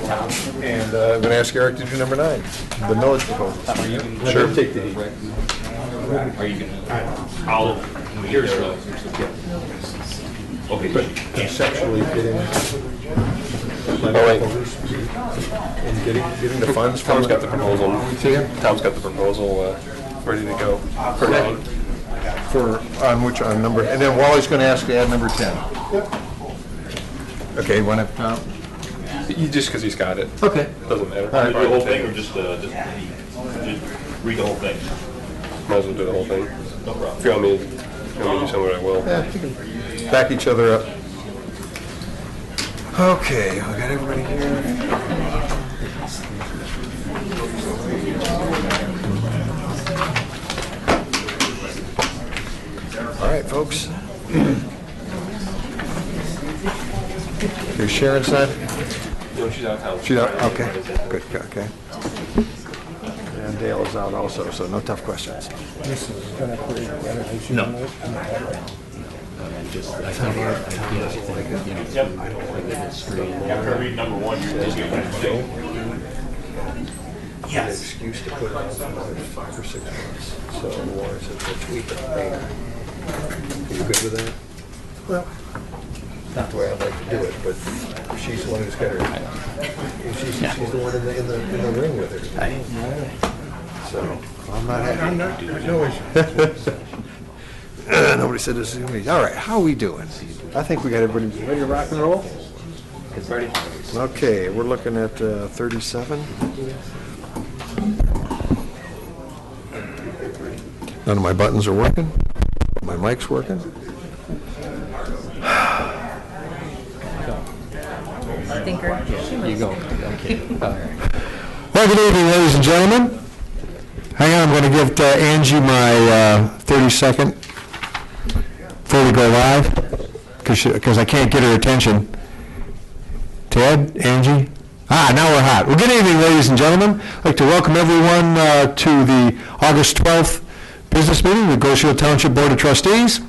And I'm going to ask Eric to do number 9, the millage proposal. Sure. Take the heat. Are you gonna? I'll. Here's really. Okay. But conceptually getting and getting the funds from. Tom's got the proposal. See ya? Tom's got the proposal ready to go. For now. On number, and then Wally's going to ask to add number 10. Okay, want to, Tom? Just because he's got it. Okay. Doesn't matter. All right. The whole thing, or just read the whole thing? Might as well do the whole thing. No problem. If you want me to do something, I will. Yeah, you can back each other up. Okay, we got everybody here. All right, folks. Is Sharon side? No, she's out of town. She's out, okay, good, okay. And Dale is out also, so no tough questions. No. After I read number 1, you're just going to Yes. Excuse to put it on for another 5 or 6 months, so Laura said, let's tweak it. Are you good with that? Well, not the way I'd like to do it, but she's the one who's got her, she's the one in the ring with her. So, I'm not happy. No issue. Nobody said this is me. All right, how are we doing? I think we got everybody ready to rock and roll? It's ready. Okay, we're looking at 37. None of my buttons are working. My mic's working. Thinker. You go. Okay. All right. Well, good evening, ladies and gentlemen. Hang on, I'm going to give Angie my 30-second before we go live, because I can't get her attention. Ted, Angie? Now we're hot. Well, good evening, ladies and gentlemen. I'd like to welcome everyone to the August 12th business meeting of the Goldfield Township Board of Trustees.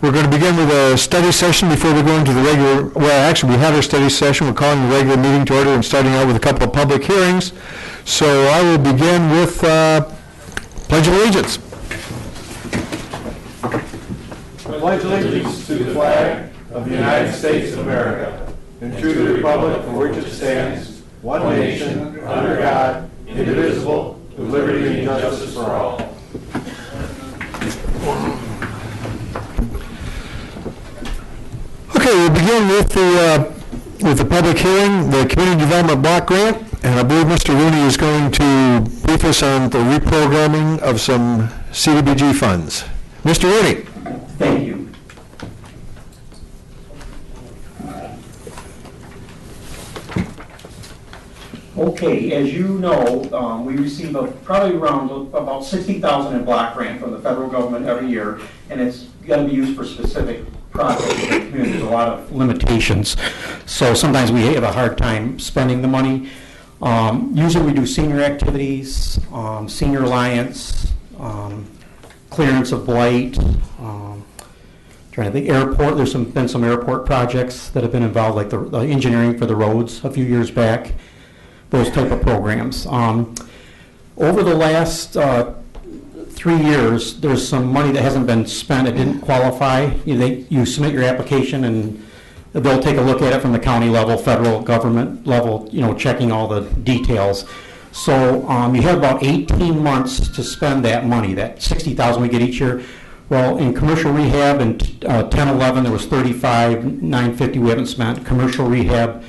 We're going to begin with a study session before we go into the regular, well, actually, we had our study session. We're calling the regular meeting to order and starting out with a couple of public hearings. So I will begin with Pledge of Allegiance. I pledge allegiance to the flag of the United States of America and to the republic for which it stands, one nation, under God, indivisible, with liberty and justice for all. Okay, we'll begin with the public hearing, the Community Development Block Grant, and I believe Mr. Rooney is going to brief us on the reprogramming of some CDBG funds. Mr. Rooney. Thank you. Okay, as you know, we receive probably around about $60,000 in block grant from the federal government every year, and it's going to be used for specific projects in the community. There's a lot of limitations, so sometimes we have a hard time spending the money. Usually we do senior activities, senior alliance, clearance of blight, trying to think, airport. There's been some airport projects that have been involved, like the engineering for the roads a few years back. Those type of programs. Over the last 3 years, there's some money that hasn't been spent. It didn't qualify. You submit your application, and they'll take a look at it from the county level, federal government level, checking all the details. So you have about 18 months to spend that money, that $60,000 we get each year. Well, in commercial rehab in 10-11, there was $35,950 we haven't spent. Commercial rehab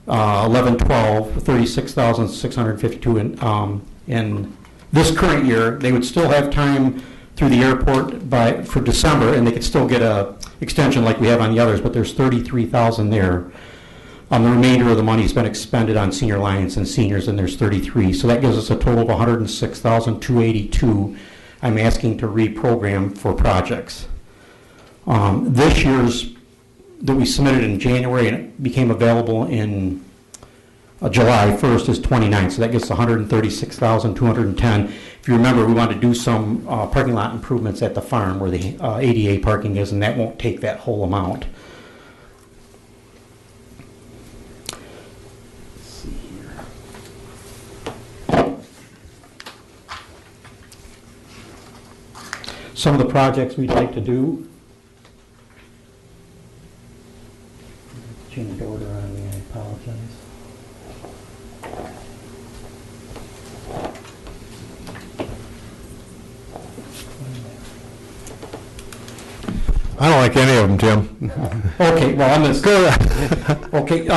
11-12, $36,652 in this current year. They would still have time through the airport for December, and they could still get a extension like we have on the others, but there's $33,000 there. The remainder of the money has been expended on senior alliance and seniors, and there's 33. So that gives us a total of $106,282 I'm asking to reprogram for projects. This year's that we submitted in January and it became available in July 1st is 29, so that gets $136,210. If you remember, we wanted to do some parking lot improvements at the farm where the ADA parking is, and that won't take that whole amount. some of the projects we'd like to do. Changed order on me, I apologize. I don't like any of them, Tim. Okay, well, I'm gonna, okay,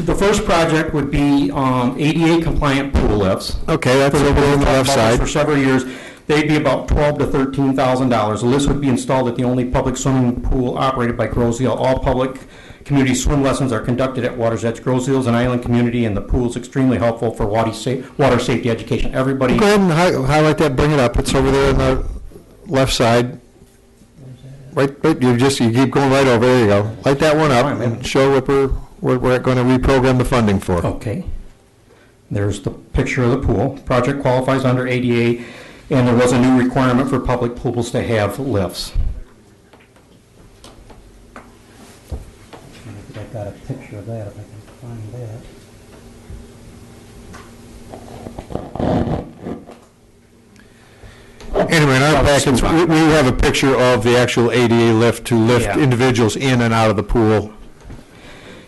the first project would be ADA compliant pool lifts. Okay, that's over on the left side. For several years, they'd be about $12,000 to $13,000. The lifts would be installed at the only public swimming pool operated by Groseal. All public community swim lessons are conducted at Water's Edge. Groseal is an island community, and the pool is extremely helpful for water safety education. Everybody. Go ahead and highlight that, bring it up. It's over there on the left side. Right, you keep going right over, there you go. Light that one up and show what we're going to reprogram the funding for. Okay. There's the picture of the pool. Project qualifies under ADA, and there was a new requirement for public pools to have lifts. I got a picture of that, if I can find that. Anyway, in our package, we have a picture of the actual ADA lift to lift Yeah. individuals in and out of the pool.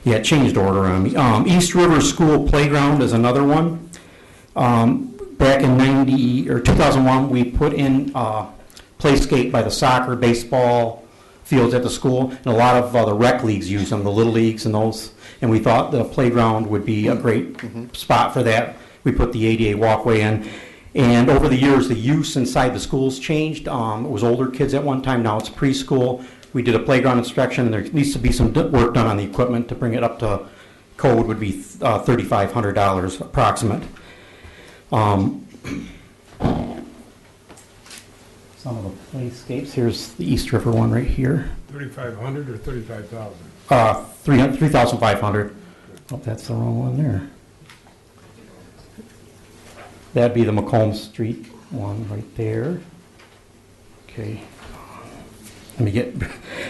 Yeah, it changed order on me. East River School Playground is another one. Back in 2001, we put in playscape by the soccer, baseball fields at the school, and a lot of the rec leagues use them, the little leagues and those, and we thought the playground would be a great spot for that. We put the ADA walkway in, and over the years, the use inside the schools changed. It was older kids at one time, now it's preschool. We did a playground inspection, and there needs to be some work done on the equipment to bring it up to code, would be $3,500 approximate. Some of the playscapes, here's the East River one right here. 3,500 or 35,000? 3,500. Oh, that's the wrong one there. That'd be the Macomb Street one right there. Okay. Let me get,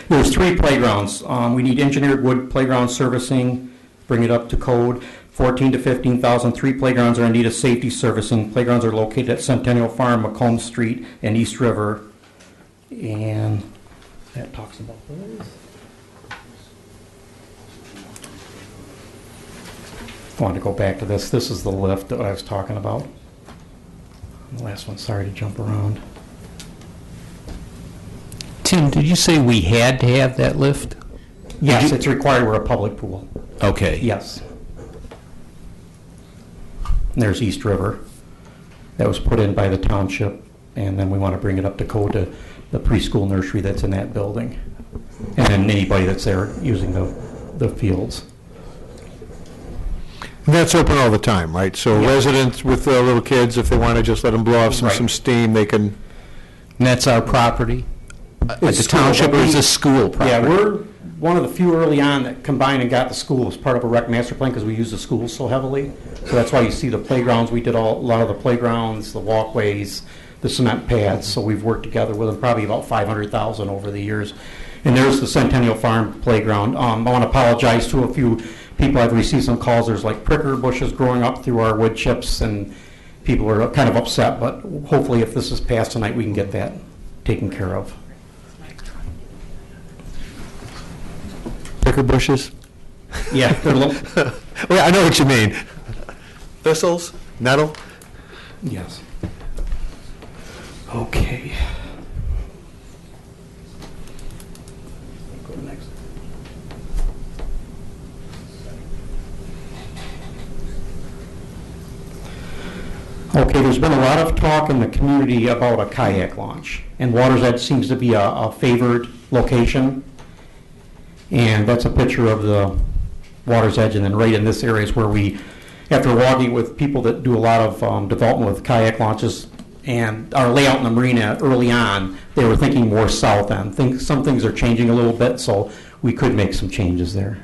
there's 3 playgrounds. We need engineered wood playground servicing, bring it up to code. 14 to 15,000. 3 playgrounds are in need of safety servicing. Playgrounds are located at Centennial Farm, Macomb Street, and East River. And that talks about those. I want to go back to this. This is the lift that I was talking about. The last one, sorry to jump around. Tim, did you say we had to have that lift? Yes, it's required. We're a public pool. Okay. Yes. And there's East River. That was put in by the township, and then we want to bring it up to code to the preschool nursery that's in that building. And then anybody that's there using the fields. And that's open all the time, right? So Yeah. residents with little kids, if they want to just let them blow off some Right. steam, they can. And that's our property? At the It's school, township, but or is we- this school property? Yeah, we're one of the few early on that combined and got the school as part of a rec master plan because we use the schools so heavily. So that's why you see the playgrounds. We did a lot of the playgrounds, the walkways, the cement pads. So we've worked together with them, probably about 500,000 over the years. And there's the Centennial Farm playground. I want to apologize to a few people. I've received some calls. There's like pricker bushes growing up through our wood chips, and people are kind of upset. But hopefully, if this is passed tonight, we can get that taken care of. Picker bushes? Yeah, they're Well, I know what you mean. Thistles? Nettle? yes. Okay. Go next. Okay, there's been a lot of talk in the community about a kayak launch, and Water's Edge seems to be a favored location. And that's a picture of the Water's Edge, and then right in this area is where we, after walking with people that do a lot of development with kayak launches and our layout in the marina early on, they were thinking more south end. Some things are changing a little bit, so we could make some changes there.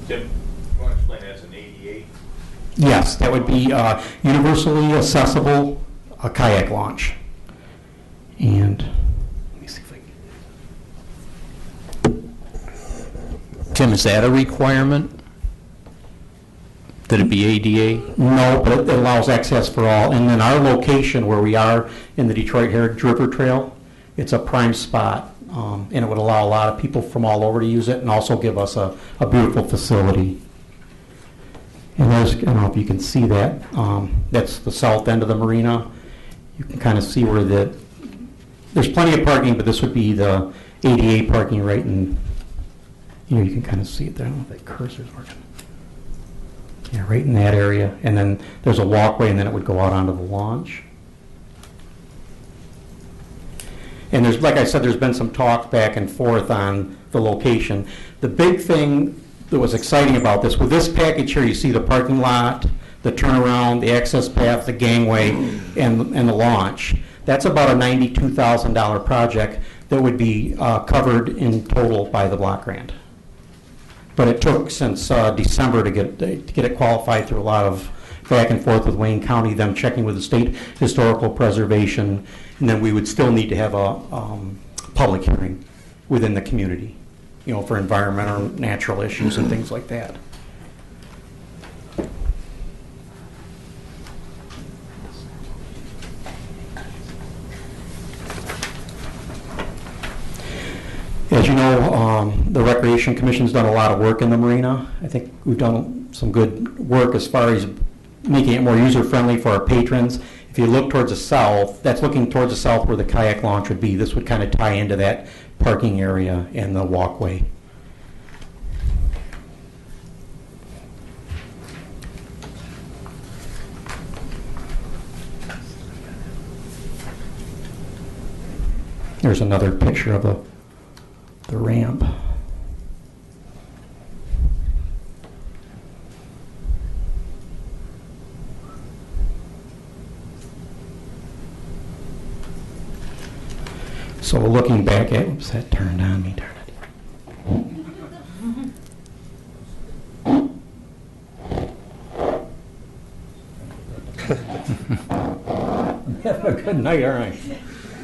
Tim, you want to explain that's an 88? Yes, that would be universally accessible kayak launch. And let me see if I can. Tim, is that a requirement? Could it be ADA? No, but it allows access for all. And then our location where we are in the Detroit Heritage River Trail, it's a prime spot. And it would allow a lot of people from all over to use it and also give us a beautiful facility. And there's, I don't know if you can see that. That's the south end of the marina. You can kind of see where there's plenty of parking, but this would be the ADA parking right in, you can kind of see it there. I don't know if that cursor's working. Yeah, right in that area. And then there's a walkway, and then it would go out onto the launch. And there's, like I said, there's been some talk back and forth on the location. The big thing that was exciting about this, with this package here, you see the parking lot, the turnaround, the access path, the gangway, and the launch. That's about a $92,000 project that would be covered in total by the block grant. But it took since December to get it qualified through a lot of back and forth with Wayne County, them checking with the state historical preservation, and then we would still need to have a public hearing within the community, for environmental, natural issues and things like that. As you know, the Recreation Commission's done a lot of work in the marina. I think we've done some good work as far as making it more user-friendly for our patrons. If you look towards the south, that's looking towards the south where the kayak launch would be. This would kind of tie into that parking area and the walkway. There's another picture of the ramp. So looking back at, oops, that turned on me, darn it. I'm having a good night, aren't I?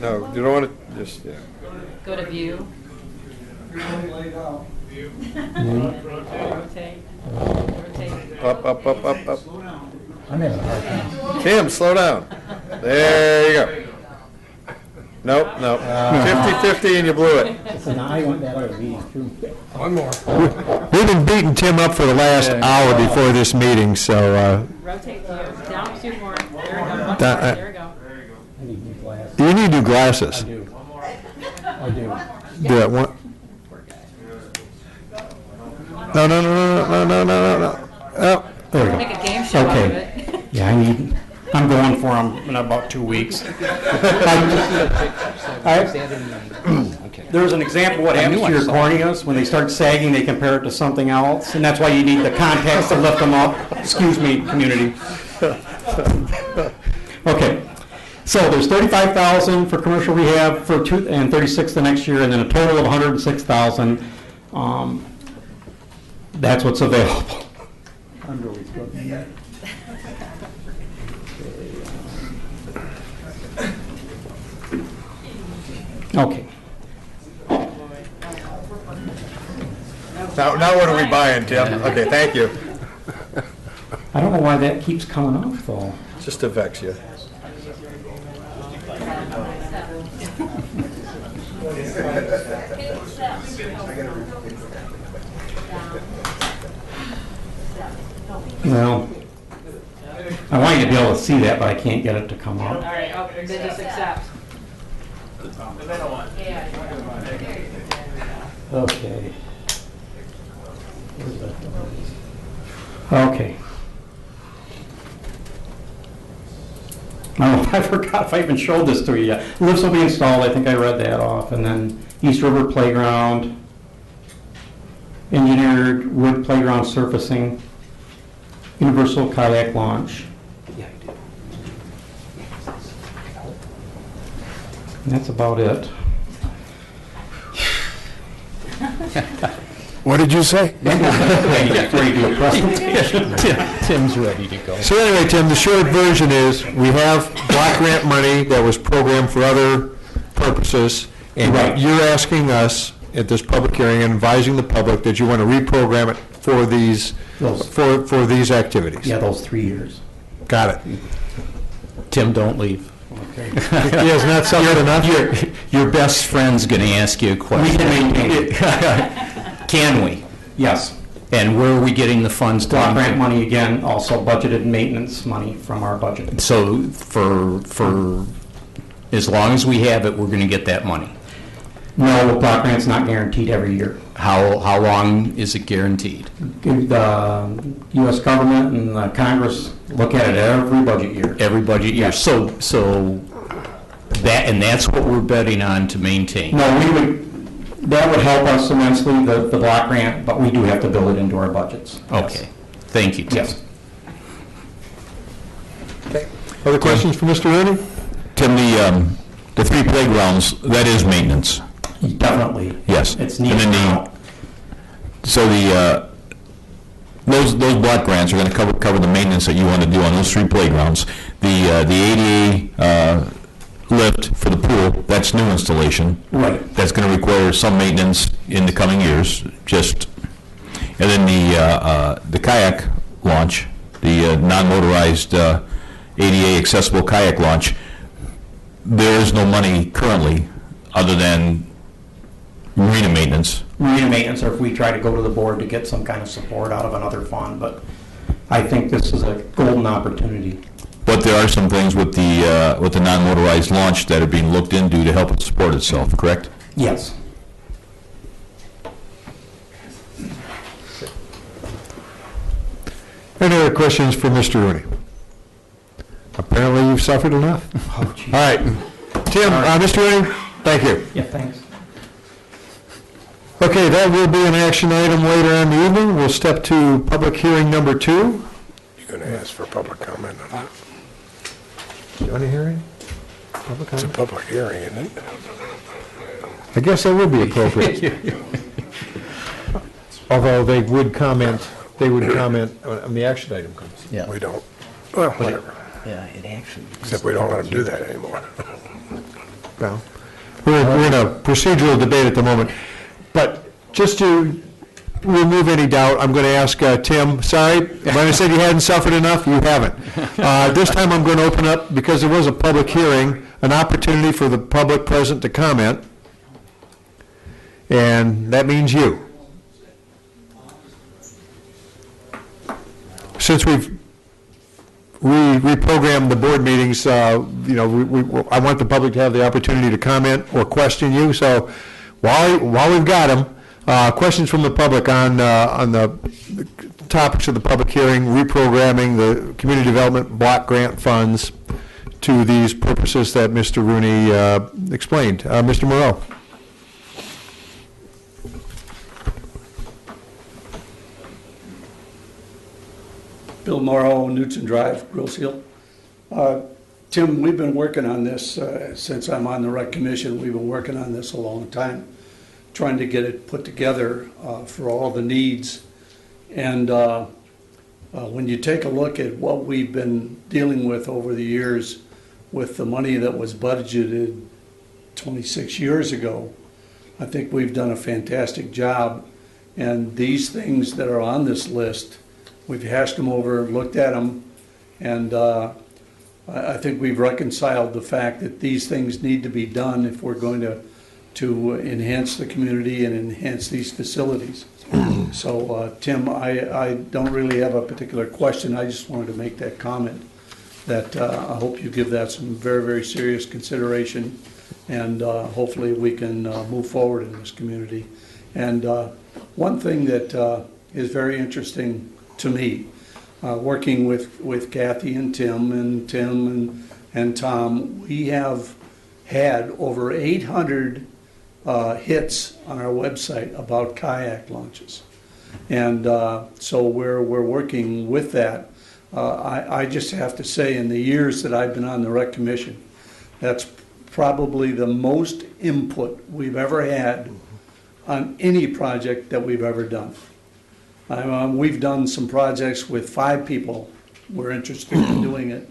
No, you don't want to, just, yeah. Go to view. Rotate. Rotate. Up. I'm having a hard time. Tim, slow down. There you go. Nope. 50-50 and you blew it. So now I want that other meeting too. One more. We've been beating Tim up for the last hour before this meeting, so Rotate view. Down, two more. There we go. There we go. I need new glasses. you need new glasses. I do. I do. Yeah, one. No. Oh, there we go. Make a game show out of Okay. it. Yeah, I'm going for them in about 2 weeks. There's an example of what happens to your corneas. When they start sagging, they compare it to something else, and that's why you need the contacts to lift them up. Excuse me, community. Okay. So there's $35,000 for commercial rehab and $36,000 the next year, and then a total of $106,000. That's what's available. I'm really struggling with that. Okay. Now what are we buying, Tim? Okay, thank you. I don't know why that keeps coming up, though. Just to vex you. Well, I want you to be able to see that, but I can't get it to come All up. right, then just accept. Okay. Okay. Oh, I forgot if I even showed this to you yet. Lifts will be installed, I think I read that off, and then East River Playground, engineered wood playground surfacing, universal kayak launch. Yeah, I do. And that's about it. What did you say? Tim's ready to go. So anyway, Tim, the short version is we have block grant money that was programmed for other purposes, and Right. you're asking us at this public hearing and advising the public that you want to reprogram it for these, for these activities? Yeah, those 3 years. Got it. Tim, don't leave. Okay. He has not suffered enough? Your best friend's going to ask you a question. can maintain Can we? Yes. And where are we getting the funds to? Block grant money again, also budgeted maintenance money from our budget. So for as long as we have it, we're going to get that money. No, block grant's not guaranteed every year. How long is it guaranteed? The U.S. government and the Congress look at it every budget year. Every budget year. Yeah. So that's what we're betting on to maintain. No, that would help us immensely, the block grant, but we do have to build it into our budgets. Okay. Thank you, Tim. Yes. Other questions for Mr. Rooney? Tim, the 3 playgrounds, that is maintenance. Definitely. Yes. It's And needed then now. So those block grants are going to cover the maintenance that you want to do on those 3 playgrounds. The ADA lift for the pool, that's new installation. Right. That's going to require some maintenance in the coming years. And then the kayak launch, the non-motorized ADA accessible kayak launch, there is no money currently other than marina maintenance. Marina maintenance, or if we try to go to the board to get some kind of support out of another fund, but I think this is a golden opportunity. But there are some things with the non-motorized launch that are being looked into to help it support itself, correct? Yes. Any other questions for Mr. Rooney? Apparently you've suffered enough. Oh, geez. All right. Tim, Mr. Rooney, thank you. Yeah, thanks. Okay, that will be an action item later in the evening. We'll step to public hearing number 2. You're going to ask for public comment on that? You want to hear it? Public It's a comment? public hearing, isn't it? I guess that would be appropriate. Although they would comment on the action item. Yeah. We don't, well, whatever. Yeah, it actually. Except we don't let them do that anymore. Well, we're in a procedural debate at the moment. But just to remove any doubt, I'm going to ask Tim, sorry, when I said you hadn't suffered enough, you haven't. This time I'm going to open up, because there was a public hearing, an opportunity for the public present to comment. And that means you. Since we've reprogrammed the board meetings, I want the public to have the opportunity to comment or question you. So while we've got them, questions from the public on the topics of the public hearing, reprogramming the community development block grant funds to these purposes that Mr. Rooney explained. Mr. Moreau. Bill Morrow, Newton Drive, Grosse Hill. Tim, we've been working on this since I'm on the Rec Commission. We've been working on this a long time, trying to get it put together for all the needs. And when you take a look at what we've been dealing with over the years with the money that was budgeted 26 years ago, I think we've done a fantastic job. And these things that are on this list, we've hashed them over, looked at them, and I think we've reconciled the fact that these things need to be done if we're going to enhance the community and enhance these facilities. So, Tim, I don't really have a particular question. I just wanted to make that comment that I hope you give that some very, very serious consideration, and hopefully we can move forward in this community. And one thing that is very interesting to me, working with Kathy and Tim and Tom, we have had over 800 hits on our website about kayak launches. And so we're working with that. I just have to say, in the years that I've been on the Rec Commission, that's probably the most input we've ever had on any project that we've ever done. We've done some projects with 5 people who are interested in doing it.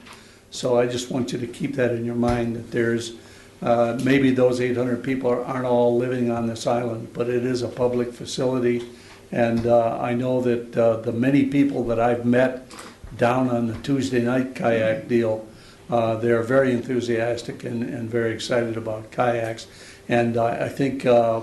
So I just want you to keep that in your mind, that there's maybe those 800 people aren't all living on this island, but it is a public facility, And I know that the many people that I've met down on the Tuesday night kayak deal, they're very enthusiastic and very excited about kayaks. And I think, I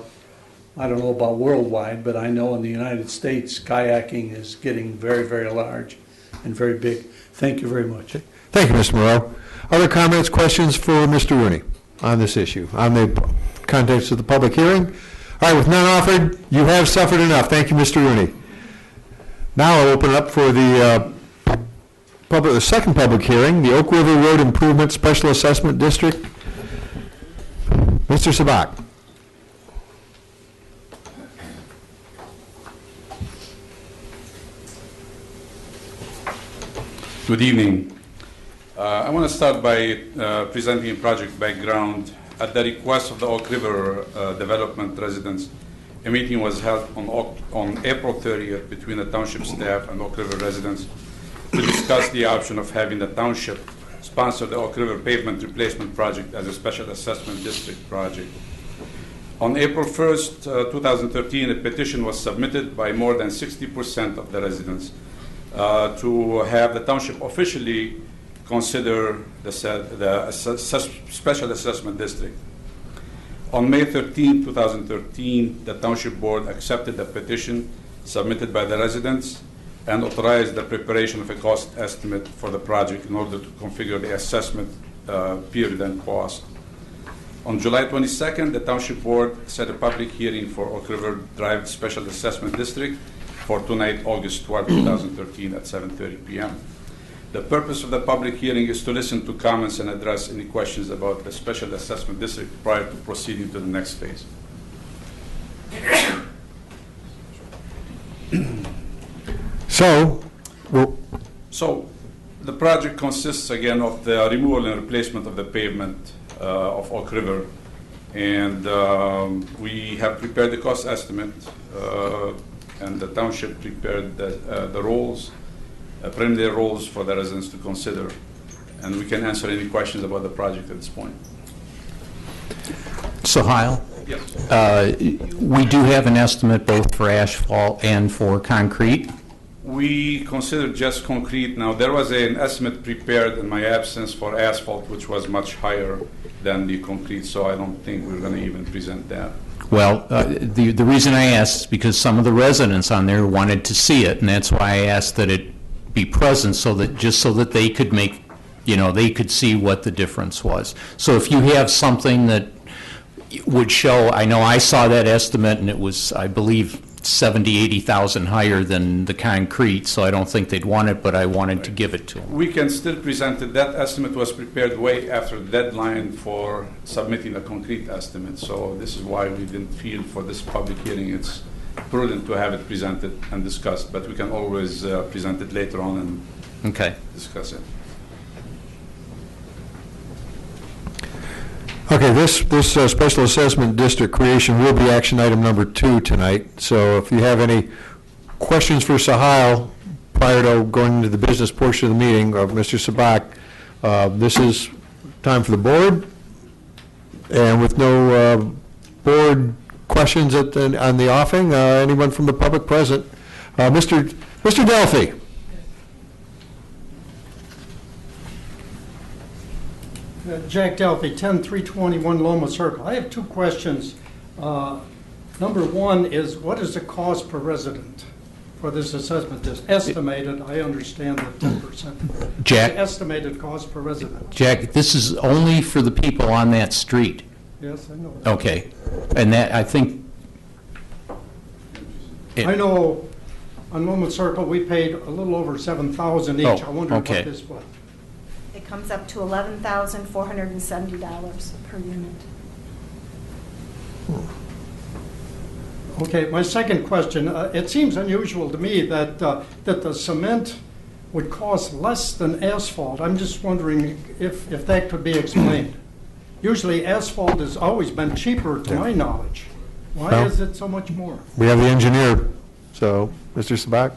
don't know about worldwide, but I know in the United States, kayaking is getting very, very large and very big. Thank you very much. Thank you, Mr. Moreau. Other comments, questions for Mr. Rooney on this issue, on the context of the public hearing? All right, with none offered, you have suffered enough. Thank you, Mr. Rooney. Now I'll open up for the second public hearing, the Oak River Road Improvement Special Assessment District. Mr. Sabak. Good evening. I want to start by presenting project background. At the request of the Oak River Development residents, a meeting was held on April 30th between the township staff and Oak River residents to discuss the option of having the township sponsor the Oak River pavement replacement project as a special assessment district project. On April 1st, 2013, a petition was submitted by more than 60% of the residents to have the township officially consider the special assessment district. On May 13, 2013, the township board accepted the petition submitted by the residents and authorized the preparation of a cost estimate for the project in order to configure the assessment period and cost. On July 22nd, the township board set a public hearing for Oak River Drive Special Assessment District for tonight, August 12, 2013 at 7:30 p.m. The purpose of the public hearing is to listen to comments and address any questions about the Special Assessment District prior to proceeding to the next phase. So the project consists again of the removal and replacement of the pavement of Oak River, and we have prepared the cost estimate, and the township prepared the rules, preliminary rules for the residents to consider, and we can answer any questions about the project at this point. Sahil? Yes. We do have an estimate both for asphalt and for concrete. We considered just concrete. Now, there was an estimate prepared in my absence for asphalt, which was much higher than the concrete, so I don't think we're going to even present that. Well, the reason I asked is because some of the residents on there wanted to see it, and that's why I asked that it be present so that they could make, they could see what the difference was. So if you have something that would show, I know I saw that estimate and it was, I believe, 70,000, 80,000 higher than the concrete, so I don't think they'd want it, but I wanted to give it to them. We can still present it. That estimate was prepared way after the deadline for submitting a concrete estimate, so this is why we didn't feel for this public hearing it's prudent to have it presented and discussed, but we can always present it later on and discuss it. okay, this special assessment district creation will be action item number 2 tonight. So if you have any questions for Sahil prior to going into the business portion of the meeting, of Mr. Sabak, this is time for the board. And with no board questions on the offing, anyone from the public present? Mr. Delphi. Jack Delphi, 10321 Loma Circle. I have 2 questions. Number 1 is, what is the cost per resident for this assessment? This estimated, I understand that 10%. Jack? Estimated cost per resident. Jack, this is only for the people on that street. Yes, I know. Okay. And that, I think... I know on Loma Circle, we paid a little over $7,000 each. I wonder what this was. It comes up to $11,470 per unit. Okay, my second question, it seems unusual to me that the cement would cost less than asphalt. I'm just wondering if that could be explained. Usually asphalt has always been cheaper to my knowledge. Why is it so much more? We have the engineer, so Mr. Sabak.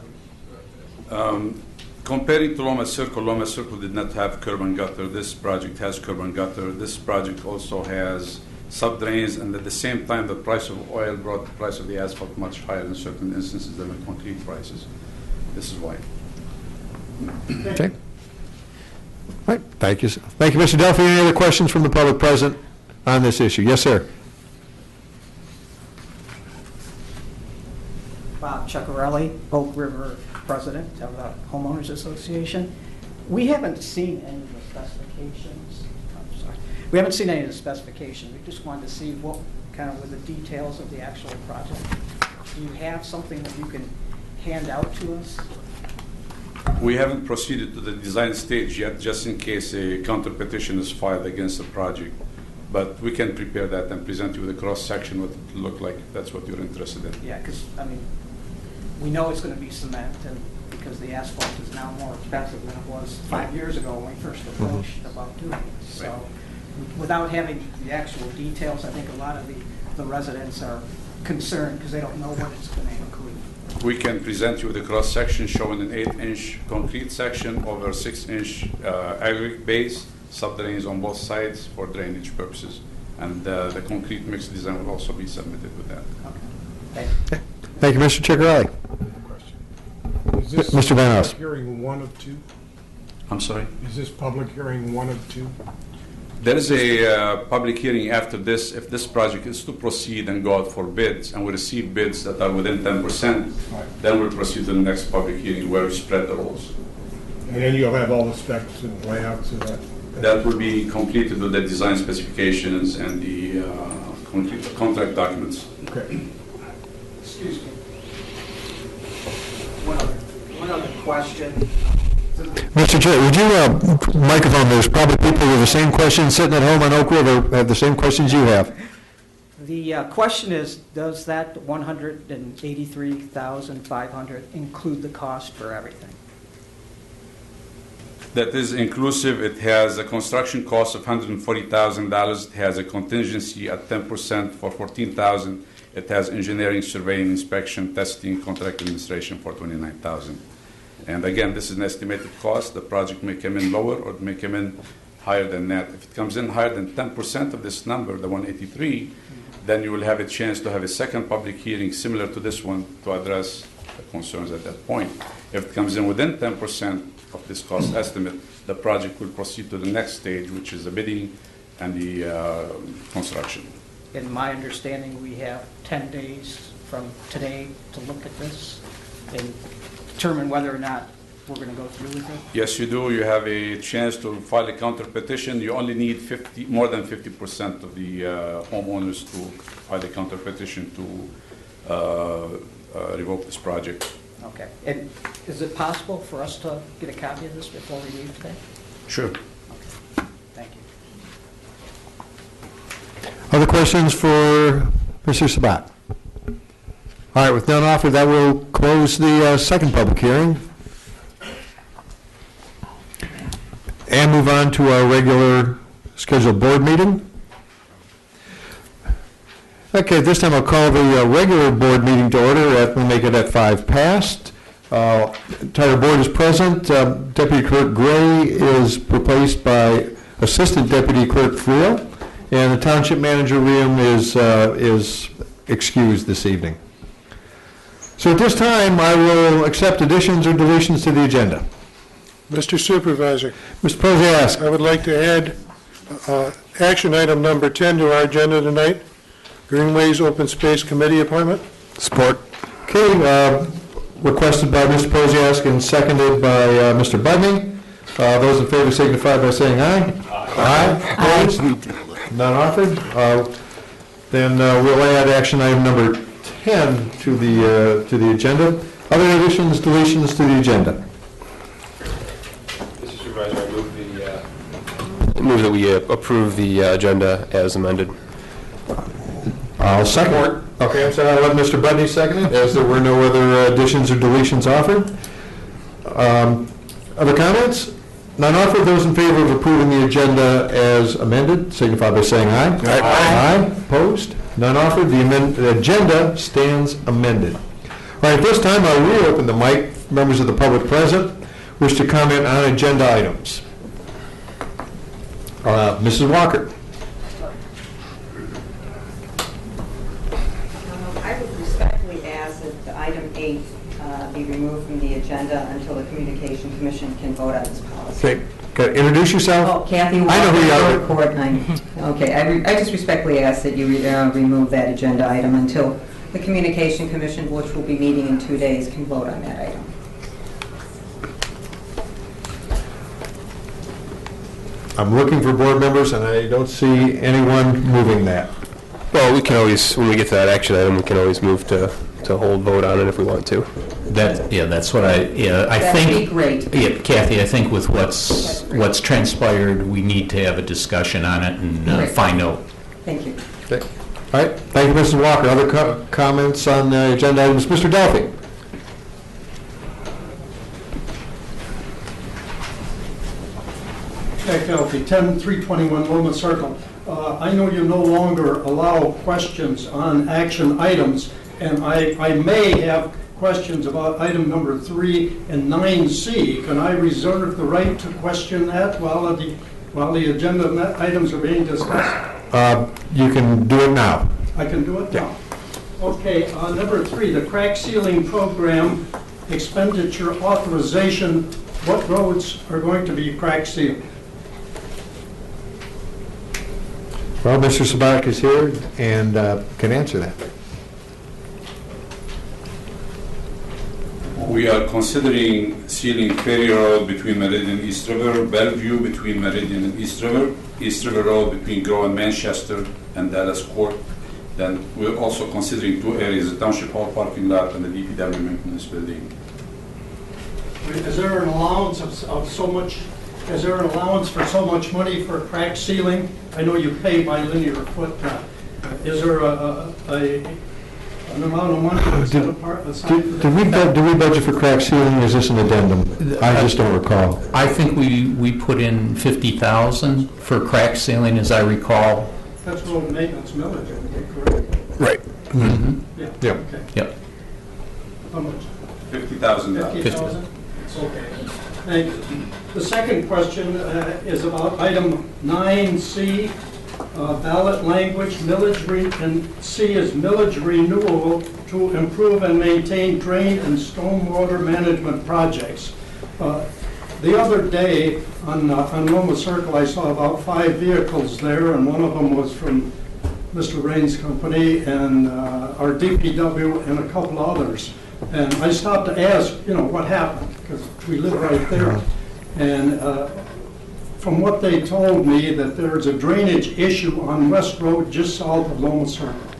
Comparing to Loma Circle did not have curb and gutter. This project has curb and gutter. This project also has sub-drains, and at the same time, the price of oil brought the price of the asphalt much higher in certain instances than the concrete prices. This is why. Okay. All right, thank you. Thank you, Mr. Delphi. Any other questions from the public present on this issue? Yes, sir. Bob Chuccarelli, Oak River President of the Homeowners Association. We haven't seen any of the specifications. I'm sorry. We haven't seen any of the specifications. We just wanted to see what kind of were the details of the actual project. Do you have something that you can hand out to us? We haven't proceeded to the design stage yet, just in case a counter petition is filed against the project. But we can prepare that and present you with a cross-section what it will look like, if that's what you're interested in. Yeah, because, I mean, we know it's going to be cement, and because the asphalt is now more expensive than it was 5 years ago when we first approached about doing it. So without having the actual details, I think a lot of the residents are concerned because they don't know what it's going to include. We can present you with a cross-section showing an 8-inch concrete section over 6-inch aggregate base, sub-drains on both sides for drainage purposes. And the concrete mix design will also be submitted with that. Okay. Thank you. Thank you, Mr. Chicarelli. Is this Mr. Van Oss. public hearing one of two? I'm sorry? Is this public hearing one of two? There is a public hearing after this. If this project is to proceed and go out for bids, and we receive bids that are within 10%, then we'll proceed to the next public hearing where we spread the roles. And then you'll have all the specs and layouts of that? That will be completed with the design specifications and the contract documents. Okay. Excuse me. One other question. Mr. Chair, would you, microphone, there's probably people with the same questions sitting at home on Oak River, have the same questions you have. The question is, does that $183,500 include the cost for everything? That is inclusive. It has a construction cost of $140,000. It has a contingency at 10% for $14,000. It has engineering, surveying, inspection, testing, contract administration for $29,000. And again, this is an estimated cost. The project may come in lower or it may come in higher than that. If it comes in higher than 10% of this number, the 183, then you will have a chance to have a second public hearing similar to this one to address the concerns at that point. If it comes in within 10% of this cost estimate, the project will proceed to the next stage, which is the bidding and the construction. In my understanding, we have 10 days from today to look at this and determine whether or not we're going to go through with it? Yes, you do. You have a chance to file a counter petition. You only need more than 50% of the homeowners to file a counter petition to revoke this project. Okay. And is it possible for us to get a copy of this before we leave today? Sure. Okay. Thank you. Other questions for Mr. Sabat? All right, with none offered, that will close the second public hearing and move on to our regular scheduled board meeting. Okay, this time I'll call the regular board meeting to order. We'll make it at 5 past. Entire board is present. Deputy Clerk Gray is replaced by Assistant Deputy Clerk Friel, and the Township Manager Liam is excused this evening. So at this time, I will accept additions or deletions to the agenda. Mr. Supervisor. Mr. Proziask. I would like to add action item number 10 to our agenda tonight, Greenways Open Space Committee appointment. Support. Okay, requested by Mr. Proziask and seconded by Mr. Budney. Those in favor signify by saying aye. Aye. Opposed? None offered. Then we'll add action item number 10 to the agenda. Other additions, deletions to the agenda? Mr. Supervisor, I move that we approve the agenda as amended. I'll second. Okay, I'm sorry, I'll let Mr. Budney second it, as there were no other additions or deletions offered. Other comments? None offered. Those in favor of approving the agenda as amended signify by saying aye. Aye. Aye. Opposed? None offered. The agenda stands amended. All right, at this time, I'll reopen the mic. Members of the public present wish to comment on agenda items. Mrs. Walker. 8 be removed from the agenda until the Communication Commission can vote on this policy. Okay, good. Introduce yourself. Oh, Kathy, I know who you are. Report 9. Okay, I just respectfully ask that you remove that agenda item until the Communication Commission, which will be meeting in 2 days, can vote on that item. I'm looking for board members, and I don't see anyone moving that. Well, we can always, when we get to that action item, we can always move to hold vote on it if we want to. That's what I think. That'd be great. Yeah, Kathy, I think with what's transpired, we need to have a discussion on it and find out. Thank you. Okay. All right, thank you, Mrs. Walker. Other comments on the agenda items? Mr. Duffy? Jack Duffy, 10321 Loma Circle. I know you no longer allow questions on action items, and I may have questions about item number 3 and 9C. Can I reserve the right to question that while the agenda items are being discussed? You can do it now. I can do it now. Okay, number 3, the crack sealing program expenditure authorization. What roads are going to be crack sealed? Well, Mr. Sabarak is here and can answer that. We are considering sealing Ferry Road between Meridian and East River, Bellevue between Meridian and East River Road between Grove and Manchester, and Dallas Court. Then we're also considering 2 areas, the Township Hall parking lot and the DPW maintenance building. Is there an allowance of so much? Is there an allowance for so much money for crack sealing? I know you pay by linear foot. Is there an amount of money set apart? Do we budget for crack sealing? Is this an addendum? I just don't recall. I think we put in 50,000 for crack sealing, as I recall. That's road maintenance millage, I think, correct? Right. Mm-hmm. Yeah. Yep. Okay. Yep. How much? $50,000. 50,000? Okay. Thank you. The second question is about item 9C, ballot language, and C is millage renewal to improve and maintain drain and stormwater management projects. The other day on Loma Circle, I saw about 5 vehicles there, and one of them was from Mr. Rain's company and our DPW and a couple others. And I stopped to ask, what happened, because we live right there. And from what they told me, that there's a drainage issue on West Road just south of Loma Circle.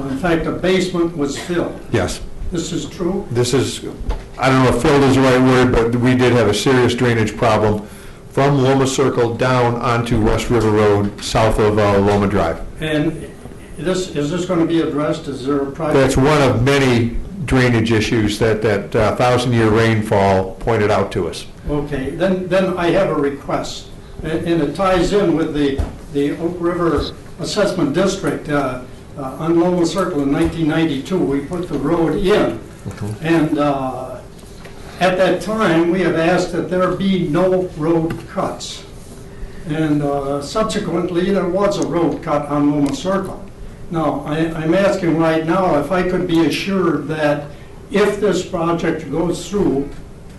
In fact, the basement was filled. Yes. This is true? This is, I don't know if filled is the right word, but we did have a serious drainage problem from Loma Circle down onto West River Road, south of Loma Drive. And is this going to be addressed? Is there a project? That's one of many drainage issues that 1,000-year rainfall pointed out to us. Okay, then I have a request, and it ties in with the Oak River Assessment District. On Loma Circle in 1992, we put the road in, and at that time, we have asked that there be no road cuts. And subsequently, there was a road cut on Loma Circle. Now, I'm asking right now if I could be assured that if this project goes through,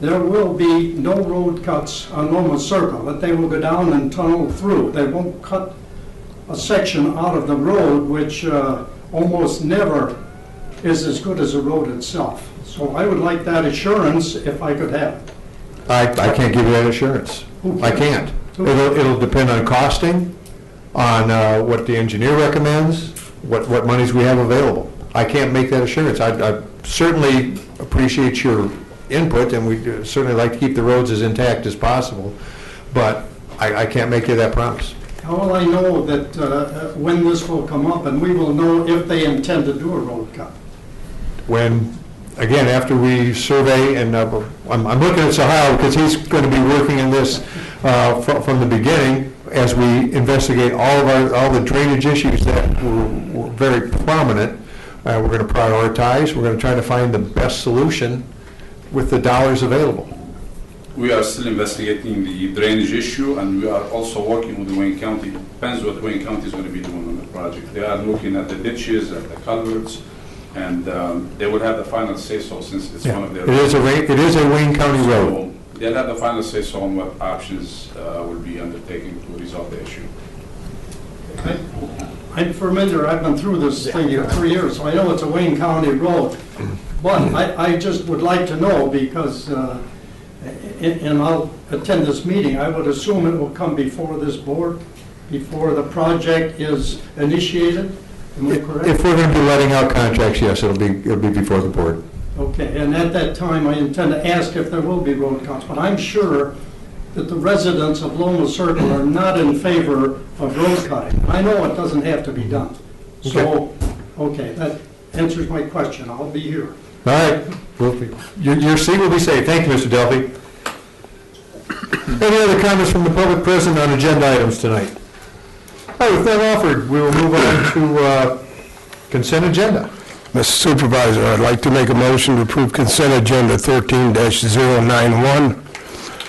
there will be no road cuts on Loma Circle, that they will go down and tunnel through. They won't cut a section out of the road, which almost never is as good as the road itself. So I would like that assurance if I could have it. I can't give you that assurance. I can't. It'll depend on costing, on what the engineer recommends, what monies we have available. I can't make that assurance. I certainly appreciate your input, and we certainly like to keep the roads as intact as possible, but I can't make you that promise. How will I know that when this will come up, and we will know if they intend to do a road cut? When, again, after we survey, and I'm looking at Sahal because he's going to be working in this from the beginning as we investigate all the drainage issues that were very prominent. We're going to prioritize. We're going to try to find the best solution with the dollars available. We are still investigating the drainage issue, and we are also working with Wayne County. It depends what Wayne County is going to be doing on the project. They are looking at the ditches, at the culverts, and they will have the final say-so since it's one of their... It is a Wayne County road. So they'll have the final say-so on what options will be undertaken to resolve the issue. I'm familiar, I've been through this thing for 3 years, so I know it's a Wayne County road. But I just would like to know, because, and I'll attend this meeting, I would assume it will come before this board, before the project is initiated. Am I correct? If we're going to be letting out contracts, yes, it'll be before the board. Okay, and at that time, I intend to ask if there will be road counts, but I'm sure that the residents of Loma Circle are not in favor of road cutting. I know it doesn't have to be done. So, okay, that answers my question. I'll be here. All right. Your seat will be safe. Thank you, Mr. Delphi. Any other comments from the public present on agenda items tonight? All right, with that offered, we will move on to consent agenda. Mr. Supervisor, I'd like to make a motion to approve consent agenda 13-091,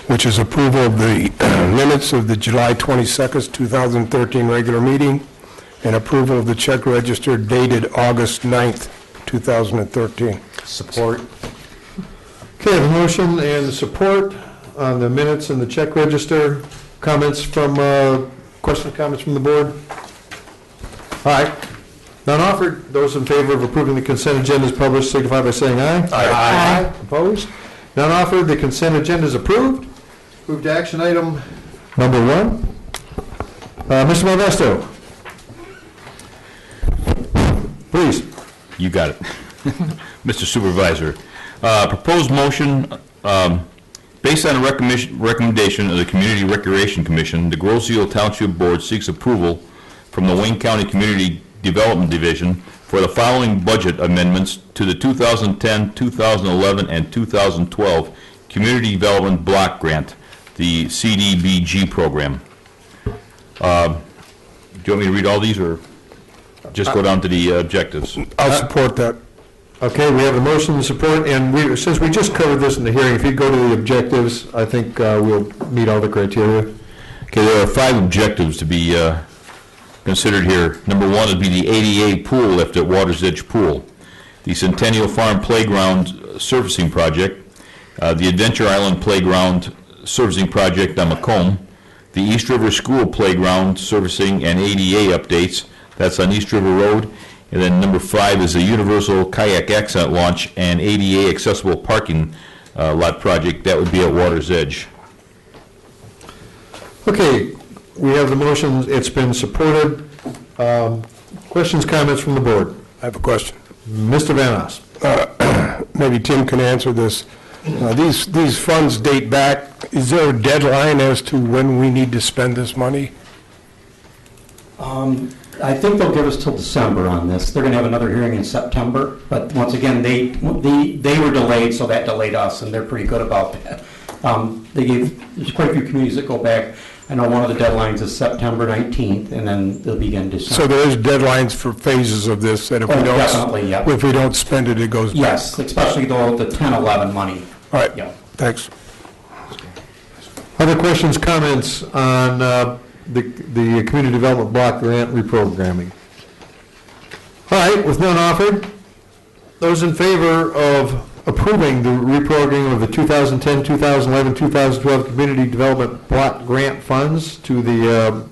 which is approval of the minutes of the July 22nd, 2013 regular meeting, and approval of the check register dated August 9th, 2013. Support. Okay, the motion and support on the minutes and the check register. Comments from, questions, comments from the board? All right. None offered. Those in favor of approving the consent agenda as published signify by saying aye. Aye. Opposed? None offered. The consent agenda is approved. Move to action item number 1. Mr. Modesto. Please. You got it. Mr. Supervisor, proposed motion, based on a recommendation of the Community Recreation Commission, the Groseal Township Board seeks approval from the Wayne County Community Development Division for the following budget amendments to the 2010, 2011, and 2012 Community Development Block Grant, the CDBG program. Do you want me to read all these, or just go down to the objectives? I'll support that. Okay, we have a motion and support, and since we just covered this in the hearing, if you go to the objectives, I think we'll meet all the criteria. Okay, there are 5 objectives to be considered here. Number 1 would be the ADA pool lift at Water's Edge Pool, the Centennial Farm Playground surfacing project, the Adventure Island Playground surfacing project on Macomb, the East River School Playground surfacing and ADA updates, that's on East River Road. And then number 5 is the Universal Kayak Accent Launch and ADA accessible parking lot project, that would be at Water's Edge. Okay, we have the motion, it's been supported. Questions, comments from the board? I have a question. Mr. Van Oss. Maybe Tim can answer this. These funds date back. Is there a deadline as to when we need to spend this money? I think they'll give us till December on this. They're going to have another hearing in September, but once again, they were delayed, so that delayed us, and they're pretty good about that. There's quite a few communities that go back. I know one of the deadlines is September 19th, and then they'll begin December. So there is deadlines for phases of this, that if we don't, definitely, yeah. if we don't spend it, it goes back? Yes, especially the 10-11 money. All right, Yeah. thanks. Other questions, comments on the Community Development Block Grant reprogramming? All right, with none offered, those in favor of approving the reprogramming of the 2010, 2011, 2012 Community Development Block Grant funds to the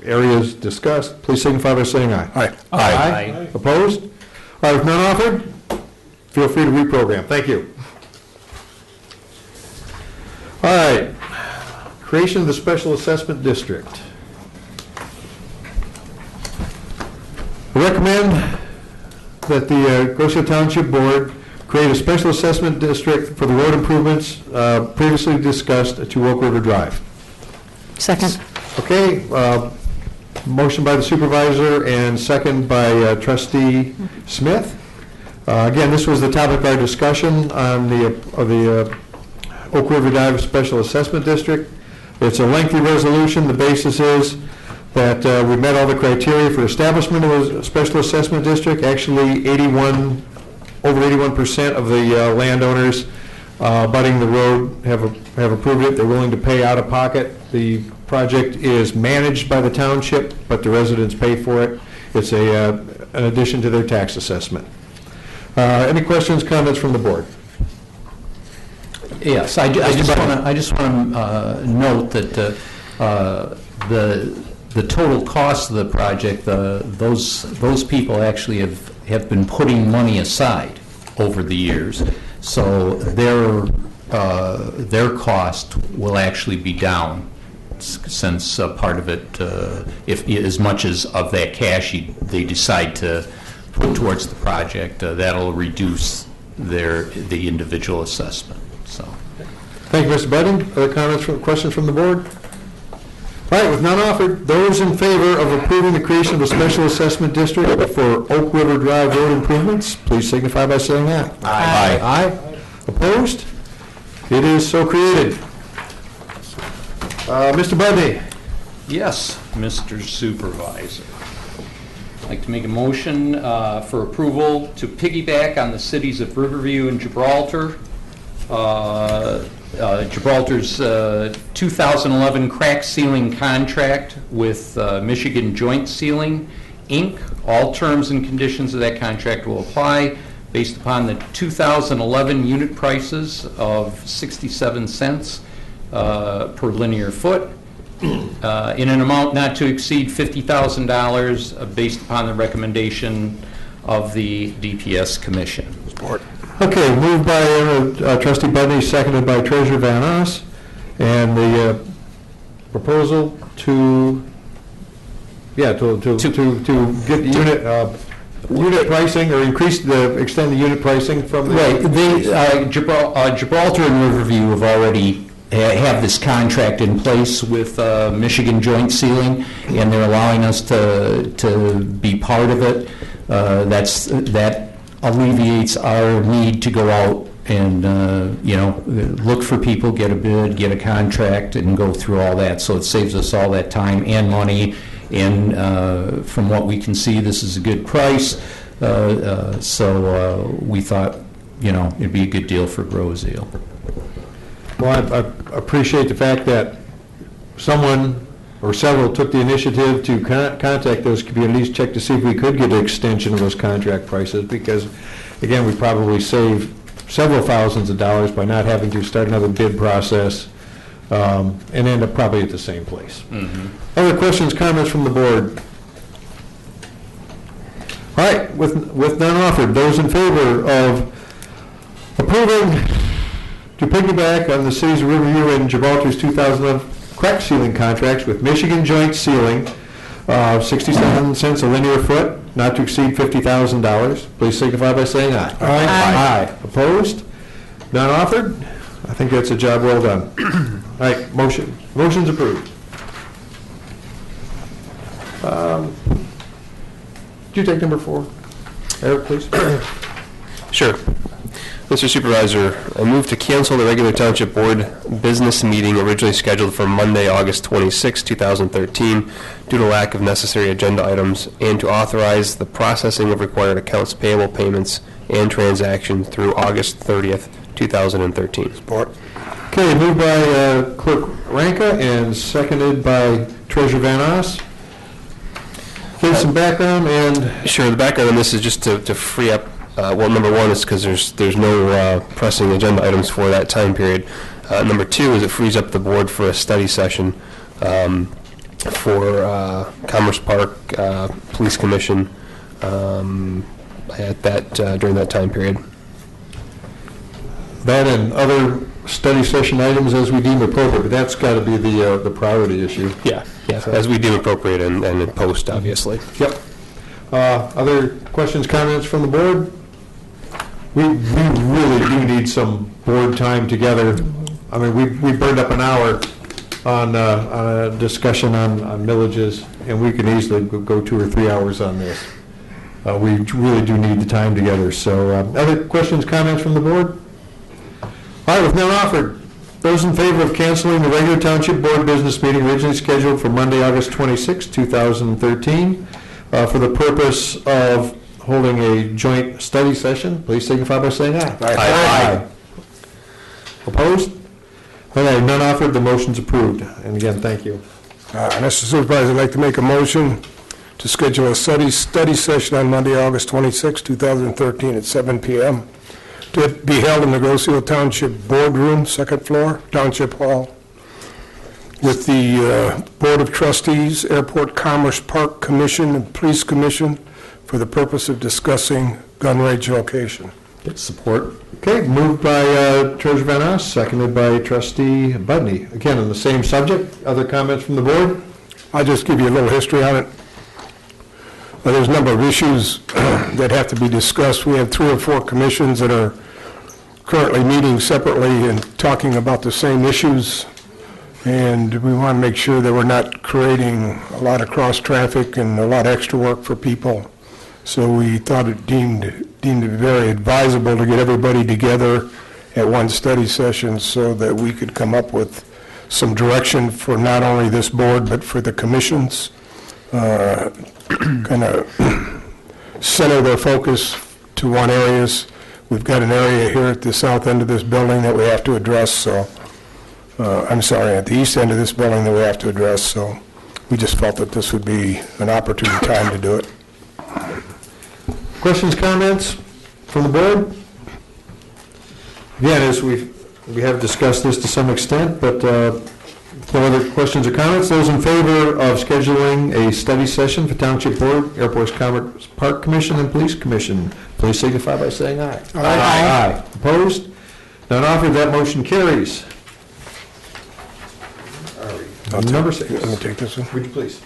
areas discussed, please signify by saying aye. Aye. Aye. Opposed? All right, with none offered, feel free to reprogram. Thank you. All right, creation of the Special Assessment District. I recommend that the Groseal Township Board create a special assessment district for the road improvements previously discussed to Oak River Drive. Second. Okay, motion by the supervisor and second by trustee Smith. Again, this was the topic of our discussion on the Oak River Drive Special Assessment District. It's a lengthy resolution. The basis is that we met all the criteria for establishment of a special assessment district. Actually, over 81% of the landowners abutting the road have approved it. They're willing to pay out of pocket. The project is managed by the township, but the residents pay for it. It's an addition to their tax assessment. Any questions, comments from the board? Yes, I just want to note that the total cost of the project, those people actually have been putting money aside over the years, so their cost will actually be down, since part of it, if as much as of that cash they decide to put towards the project, that'll reduce the individual assessment. So, thank you, Mr. Budding. Other comments, questions from the board? All right, with none offered, those in favor of approving the creation of a special assessment district for Oak River Drive road improvements, please signify by saying aye. Aye. Aye. Opposed? It is so created. Mr. Budney. yes, Mr. Supervisor. I'd like to make a motion for approval to piggyback on the cities of Riverview and Gibraltar. Gibraltar's 2011 crack sealing contract with Michigan Joint Sealing, Inc. All terms and conditions of that contract will apply based upon the 2011 unit prices of 67 cents per linear foot, in an amount not to exceed $50,000 based upon the recommendation of the DPS Commission. Support. Okay, moved by Trustee Budney, seconded by Treasurer Van Oss, and the proposal to get unit pricing, or extend the unit pricing from the... Right. Gibraltar and Riverview have already have this contract in place with Michigan Joint Sealing, and they're allowing us to be part of it. That alleviates our need to go out and look for people, get a bid, get a contract, and go through all that. So it saves us all that time and money. And from what we can see, this is a good price. So we thought, it'd be a good deal for Groseal. Well, I appreciate the fact that someone or several took the initiative to contact those communities, check to see if we could get an extension of those contract prices, because, again, we probably save several thousands of dollars by not having to start another bid process and end up probably at the same place. Mm-hmm. Other questions, comments from the board? All right, with none offered, those in favor of approving to piggyback on the cities of Riverview and Gibraltar's 2011 crack sealing contracts with Michigan Joint Sealing, 67 cents a linear foot, not to exceed $50,000, please signify by saying aye. Aye. Aye. Opposed? None offered? I think that's a job well done. All right, motion's approved. Could you take number 4? Eric, please. Sure. Mr. Supervisor, I move to cancel the regular Township Board business meeting originally scheduled for Monday, August 26, 2013, due to lack of necessary agenda items, and to authorize the processing of required accounts payable payments and transactions through August 30th, 2013. Support. Okay, moved by Clerk Ranka and seconded by Treasurer Van Oss. Give some background and... Sure, the background on this is just to free up, well, number one is because there's no pressing agenda items for that time period. Number two is it frees up the board for a study session for Commerce Park, Police Commission at that during that time period. That and other study session items as we deem appropriate, but that's got to be the priority issue. Yeah, so, as we deem appropriate and in post, obviously. Yep. Other questions, comments from the board? We really do need some board time together. I mean, we burned up an hour on a discussion on millages, and we can easily go 2 or 3 hours on this. We really do need the time together. So other questions, comments from the board? All right, with none offered, those in favor of canceling the regular Township Board business meeting originally scheduled for Monday, August 26, 2013, for the purpose of holding a joint study session, please signify by saying aye. Aye. Opposed? All right, none offered, the motion's approved. And again, thank you. Mr. Supervisor, I'd like to make a motion to schedule a study session on Monday, August 26, 2013 at 7 p.m. to be held in the Grosse Ile Township Boardroom, second floor, Township Hall, with the Board of Trustees, Airport Commerce Park Commission, and Police Commission for the purpose of discussing gun range location. Support. Okay, moved by Treasurer Van Oss, seconded by Trustee Budney. Again, on the same subject, other comments from the board? I'll just give you a little history on it. Well, there's a number of issues that have to be discussed. We have 3 or 4 commissions that are currently meeting separately and talking about the same issues, and we want to make sure that we're not creating a lot of cross-traffic and a lot of extra work for people. So we thought it deemed it very advisable to get everybody together at one study session so that we could come up with some direction for not only this board but for the commissions, kind of center their focus to one areas. We've got an area here at the south end of this building that we have to address, so I'm sorry, at the east end of this building that we have to address, so we just felt that this would be an opportune time to do it. Questions, comments from the board? Again, as we have discussed this to some extent, but no other questions or comments. Those in favor of scheduling a study session for Township Board, Airports Commerce Park Commission, and Police Commission, please signify by saying aye. Aye. Opposed? None offered. That motion carries. Number 6. Let me take this one. Would you please?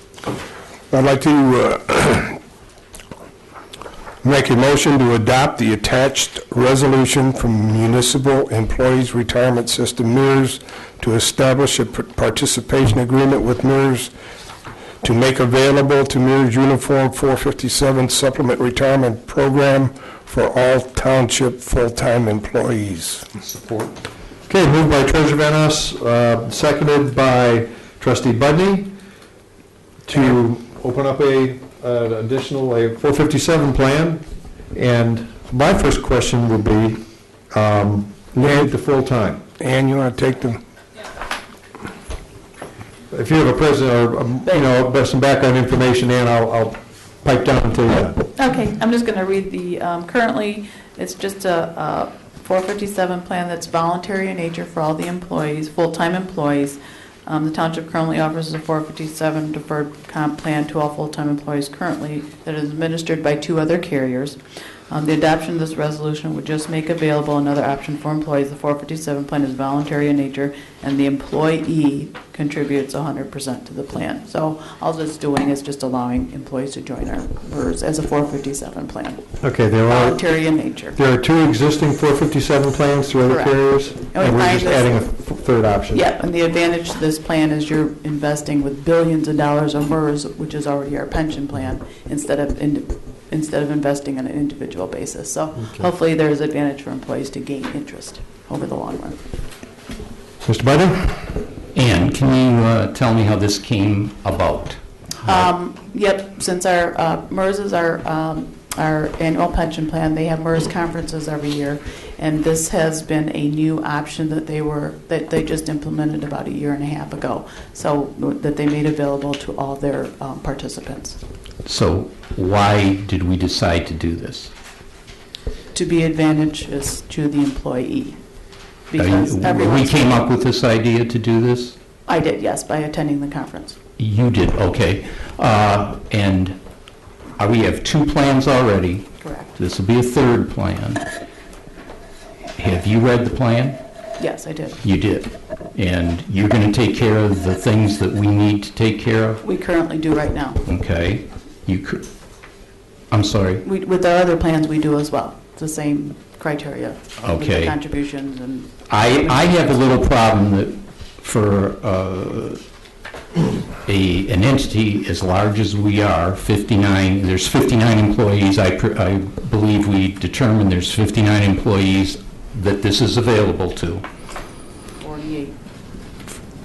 I'd like to make a motion to adopt the attached resolution from Municipal Employees Retirement System, MERS, to establish a participation agreement with MERS to make available to MERS Uniform 457 Supplement Retirement Program for all township full-time employees. Support. Okay, moved by Treasurer Van Oss, seconded by Trustee Budney, to open up a 457 plan. And my first question would be, limited to full-time. Ann, you want to take them? If you have a president or, some background information, Ann, I'll pipe down to you. Okay, I'm just going to read the, currently, it's just a 457 plan that's voluntary in nature for all the employees, full-time employees. The township currently offers a 457 deferred comp plan to all full-time employees currently that is administered by 2 other carriers. The adoption of this resolution would just make available another option for employees. The 457 plan is voluntary in nature, and the employee contributes 100% to the plan. So all it's doing is just allowing employees to join our MERS as a 457 plan. Okay, Voluntary in nature. There are 2 existing 457 plans through other Correct. carriers, and we're just adding a third option. Yeah, and the advantage to this plan is you're investing with billions of dollars of MERS, which is already our pension plan, instead of investing on an individual basis. So hopefully there's advantage for employees to gain interest over the long run. Mr. Budden? Ann, can you tell me how this came about? Yep, since our MERS is our annual pension plan, they have MERS conferences every year, and this has been a new option that they just implemented about 1.5 years ago, so that they made available to all their participants. So why did we decide to do this? To be advantageous to the employee. Because We came up with this idea to do this? I did, yes, by attending the conference. You did, okay. And we have 2 plans already. Correct. This will be a 3rd plan. Have you read the plan? Yes, I did. You did. And you're going to take care of the things that we need to take care of? We currently do right now. Okay. I'm sorry. With our other plans, we do as well. It's the same criteria. With the Okay. contributions and. I have a little problem that for an entity as large as we are, there's 59 employees. I believe we determined there's 59 employees that this is available to. 48.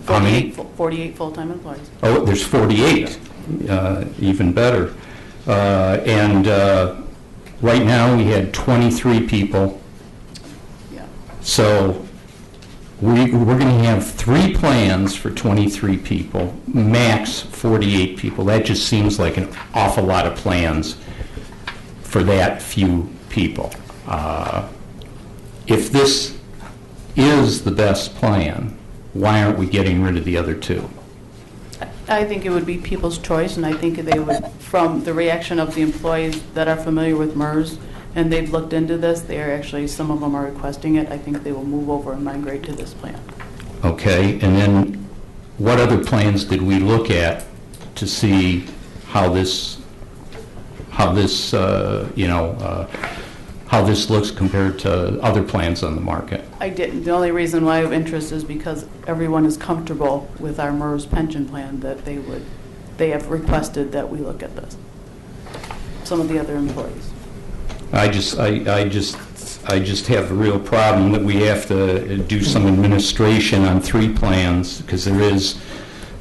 How many? 48 full-time employees. Oh, there's 48, even better. And right now, we had 23 people. Yeah. So we're going to have 3 plans for 23 people, max 48 people. That just seems like an awful lot of plans for that few people. If this is the best plan, why aren't we getting rid of the other 2? I think it would be people's choice, and I think they would, from the reaction of the employees that are familiar with MERS, and they've looked into this, they are actually, some of them are requesting it. I think they will move over and migrate to this plan. Okay, and then what other plans did we look at to see how this looks compared to other plans on the market? I didn't. The only reason why I have interest is because everyone is comfortable with our MERS pension plan, that they have requested that we look at this. Some of the other employees. I just have a real problem that we have to do some administration on 3 plans, because there is,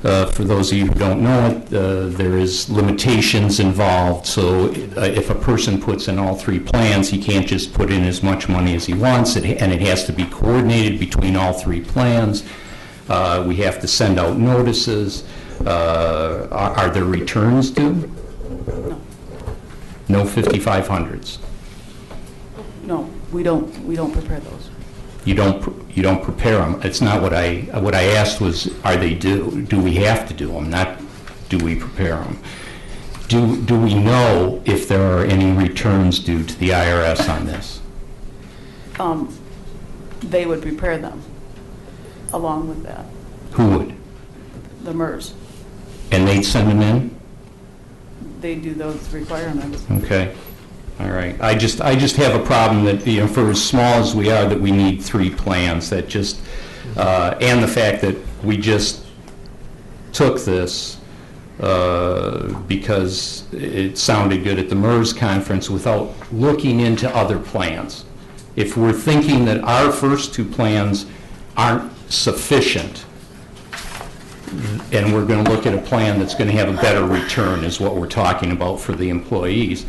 for those of you who don't know it, there is limitations involved. So if a person puts in all 3 plans, he can't just put in as much money as he wants, and it has to be coordinated between all 3 plans. We have to send out notices. Are there returns due? No 5500s. No, we don't prepare those. You don't prepare them. It's not what I asked was, are they due? Do we have to do them? Not do we prepare them? Do we know if there are any returns due to the IRS on this? They would prepare them along with that, Who would? the MERS. And they'd send them in? They do those requirements. Okay. All right. I just have a problem that, for as small as we are, that we need 3 plans. That just, and the fact that we just took this because it sounded good at the MERS conference without looking into other plans. If we're thinking that our first 2 plans aren't sufficient, and we're going to look at a plan that's going to have a better return, is what we're talking about for the employees,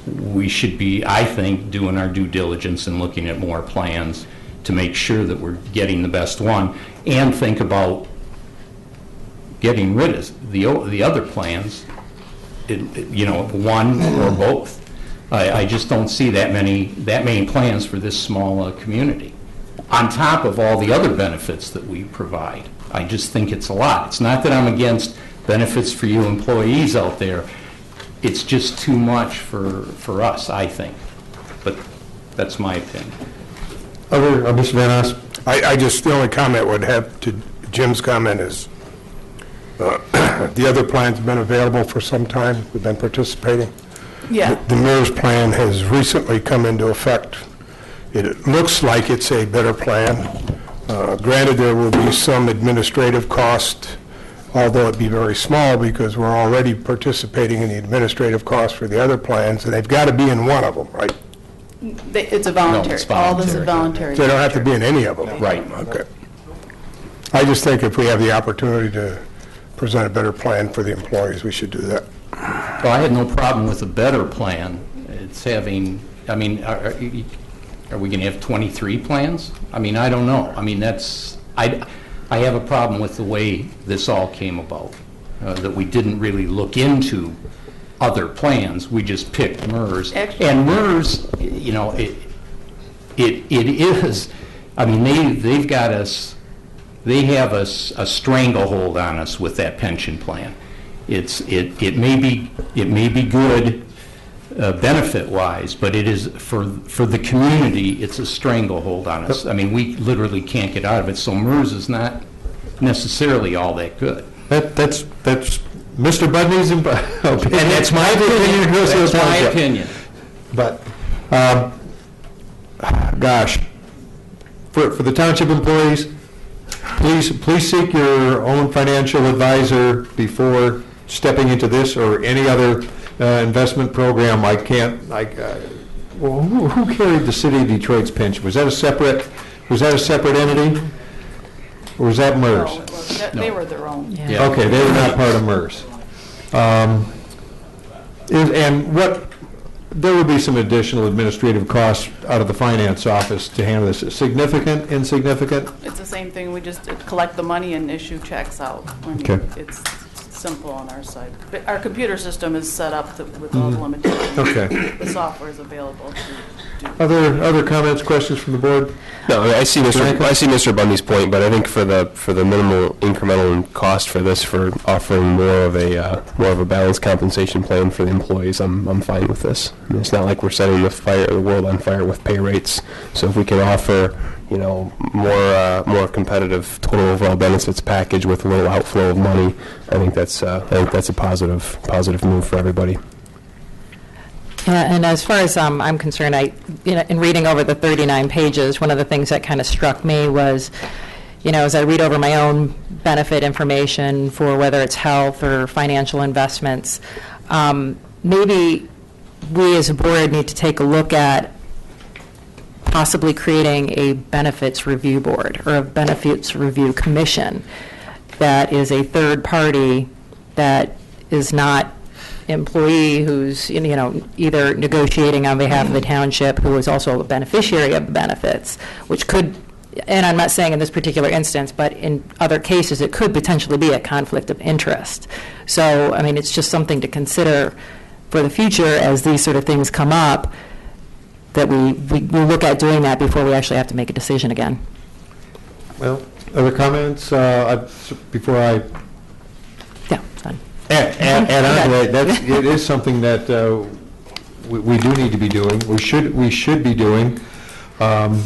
we should be, I think, doing our due diligence and looking at more plans to make sure that we're getting the best one, and think about getting rid of the other plans, one or both. I just don't see that many plans for this small community, on top of all the other benefits that we provide. I just think it's a lot. It's not that I'm against benefits for you employees out there. It's just too much for us, I think. But that's my opinion. Mr. Van Oss? The only comment would have to Jim's comment is, the other plan's been available for some time. We've been participating. Yeah. The MERS plan has recently come into effect. It looks like it's a better plan. Granted, there will be some administrative cost, although it be very small, because we're already participating in the administrative costs for the other plans, and they've got to be in one of them, right? It's a voluntary. No, it's All this is voluntary. voluntary. They don't have to be in any of them. Right. Okay. I just think if we have the opportunity to present a better plan for the employees, we should do that. Well, I had no problem with a better plan. It's having, are we going to have 23 plans? I don't know. I have a problem with the way this all came about, that we didn't really look into other plans. We just picked MERS. And MERS, it is, they've got us, they have a stranglehold on us with that pension plan. It may be good benefit-wise, but it is, for the community, it's a stranglehold on us. We literally can't get out of it, so MERS is not necessarily all that good. That's Mr. Budney's opinion. And that's my opinion. That's my opinion. But, gosh, for the township employees, please seek your own financial advisor before stepping into this or any other investment program. Who carried the city of Detroit's pension? Was that a separate entity? Or was that MERS? No, they were their own. Yeah. Okay, they were not part of MERS. And what, there would be some additional administrative costs out of the finance office to handle this. Significant, insignificant? It's the same thing, we just collect the money and issue checks out. I mean, Okay. it's simple on our side. But our computer system is set up with all the limitations. Okay. The software is available to do. Other comments, questions from the board? No, I see Mr. Bundy's point, but I think for the minimal incremental cost for this, for offering more of a balanced compensation plan for the employees, I'm fine with this. I mean, it's not like we're setting the world on fire with pay rates. So if we can offer, more competitive total overall benefits package with a little outflow of money, I think that's a positive move for everybody. Yeah, and as far as I'm concerned, in reading over the 39 pages, one of the things that kind of struck me was, as I read over my own benefit information for whether it's health or financial investments, maybe we as a board need to take a look at possibly creating a benefits review board or a benefits review commission that is a third party that is not employee who's either negotiating on behalf of the township, who is also a beneficiary of the benefits, which could, and I'm not saying in this particular instance, but in other cases it could potentially be a conflict of interest. So I mean, it's just something to consider for the future as these sort of things come up, that we look at doing that before we actually have to make a decision again. Well, other comments before I Yeah, it's fine. add on to that? It is something that we do need to be doing. We should be doing, so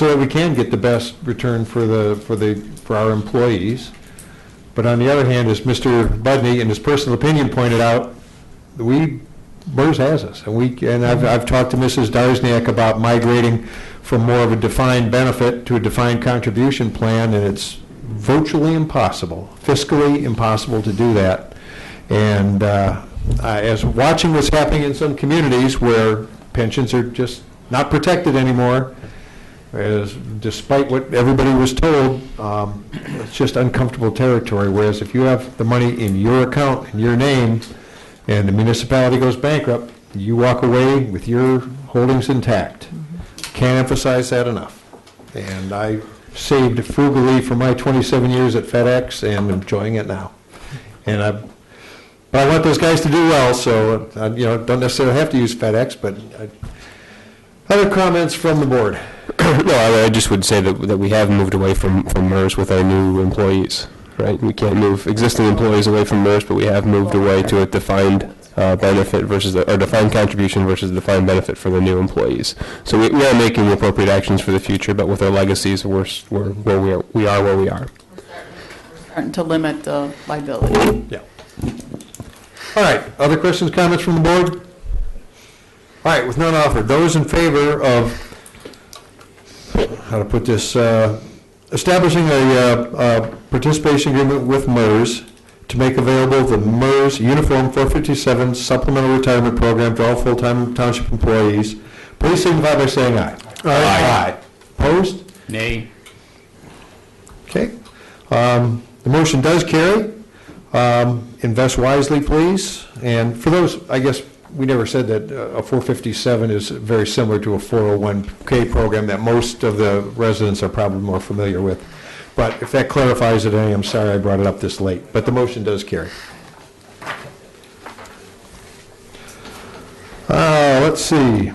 that we can get the best return for our employees. But on the other hand, as Mr. Budney in his personal opinion pointed out, MERS has us, and I've talked to Mrs. Darsniak about migrating from more of a defined benefit to a defined contribution plan, and it's virtually impossible, fiscally impossible to do that. And as watching what's happening in some communities where pensions are just not protected anymore, despite what everybody was told, it's just uncomfortable territory. Whereas if you have the money in your account, in your name, and the municipality goes bankrupt, you walk away with your holdings intact. Can't emphasize that enough. And I saved frugally for my 27 years at FedEx and enjoying it now. But I want those guys to do well, so don't necessarily have to use FedEx. But other comments from the board? No, I just would say that we have moved away from MERS with our new employees. Right, we can't move existing employees away from MERS, but we have moved away to a defined benefit versus or defined contribution versus a defined benefit for the new employees. So we are making the appropriate actions for the future, but with our legacies, we're where we are. We're starting to limit the liability. Yeah. All right. Other questions, comments from the board? All right. With none offered, those in favor of how to put this. Establishing a participation agreement with MERS to make available the MERS Uniform 457 Supplemental Retirement Program to all full-time township employees. Please signify by saying aye. Aye. Opposed? Nay. Okay. The motion does carry. Invest wisely, please. And for those, I guess, we never said that a 457 is very similar to a 401k program that most of the residents are probably more familiar with. But if that clarifies it, I'm sorry I brought it up this late. But the motion does carry. Let's see.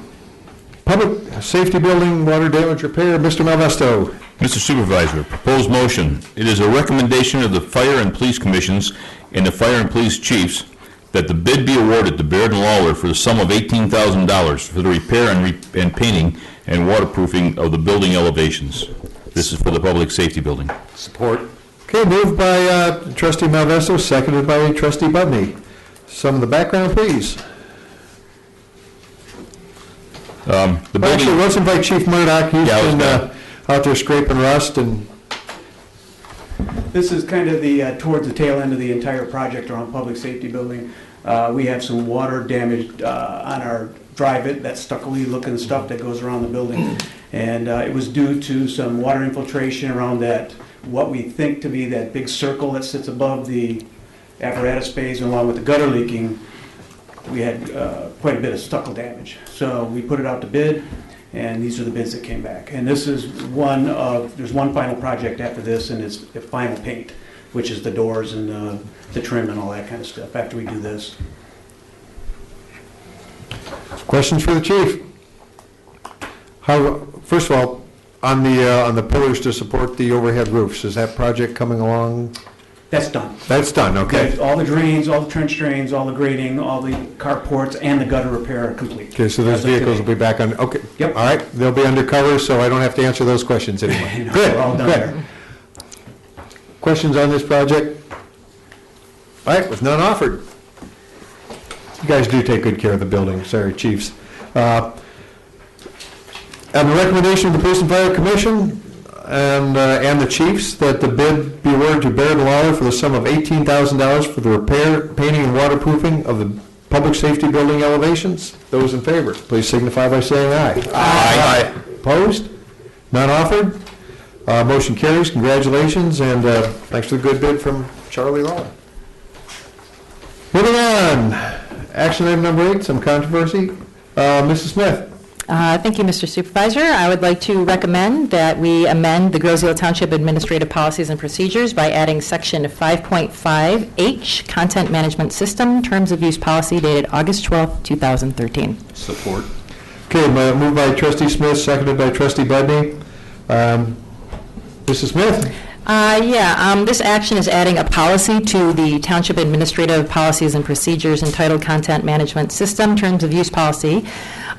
Public safety building, water damage repair, Mr. Malvesto. Mr. Supervisor, proposed motion. It is a recommendation of the Fire and Police Commissions and the Fire and Police Chiefs that the bid be awarded to Baird and Lawler for the sum of $18,000 for the repair and painting and waterproofing of the building elevations. This is for the public safety building. Support. Okay, moved by Trustee Malvesto, seconded by Trustee Budney. Some of the background, please. Actually, let's invite Chief Murdoch. He's been out there scraping rust and. This is kind of towards the tail end of the entire project around public safety building. We have some water damage on our drive-it, that stucco-y looking stuff that goes around the building. And it was due to some water infiltration around that, what we think to be that big circle that sits above the apparatus bays, along with the gutter leaking. we had quite a bit of stucco damage. So we put it out to bid, and these are the bids that came back. And this is there's one final project after this, and it's the final paint, which is the doors and the trim and all that kind of stuff after we do this. Questions for the chief? First of all, on the pillars to support the overhead roofs, is that project coming along? That's done. That's done, okay. All the drains, all the trench drains, all the grading, all the carports, and the gutter repair are complete. Okay, so those As of vehicles today. will be back on, okay. Yep. All right, they'll be undercover, so I don't have to answer those questions anymore. No, Good, we're all done good. there. Questions on this project? All right, with none offered. You guys do take good care of the building, sorry, chiefs. On the recommendation of the Police and Fire Commission and the chiefs, that the bid be awarded to Barrett Lawler for the sum of $18,000 for the repair, painting, and waterproofing of the public safety building elevations. Those in favor, please signify by saying aye. Aye. Opposed? None offered? Motion carries. Congratulations, and thanks for the good bid from Charlie Lawler. Moving on. Action item number 8, some controversy. Mrs. Smith. Thank you, Mr. Supervisor. I would like to recommend that we amend the Groseal Township Administrative Policies and Procedures by adding Section 5.5H, Content Management System, Terms of Use Policy dated August 12, 2013. Support. Okay, moved by Trustee Smith, seconded by Trustee Budney. Mrs. Smith? This action is adding a policy to the Township Administrative Policies and Procedures entitled Content Management System, Terms of Use Policy.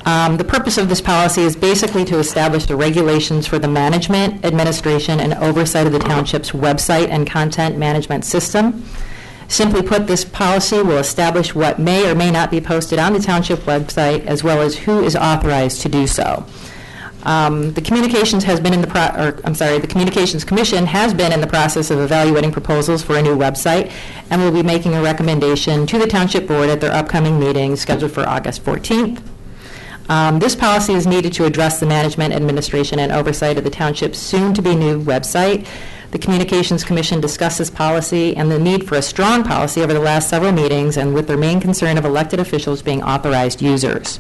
The purpose of this policy is basically to establish the regulations for the management, administration, and oversight of the township's website and content management system. Simply put, this policy will establish what may or may not be posted on the township website, as well as who is authorized to do so. The Communications the Communications Commission has been in the process of evaluating proposals for a new website, and will be making a recommendation to the Township Board at their upcoming meeting scheduled for August 14th. This policy is needed to address the management, administration, and oversight of the township's soon-to-be new website. The Communications Commission discussed this policy and the need for a strong policy over the last several meetings, and with their main concern of elected officials being authorized users.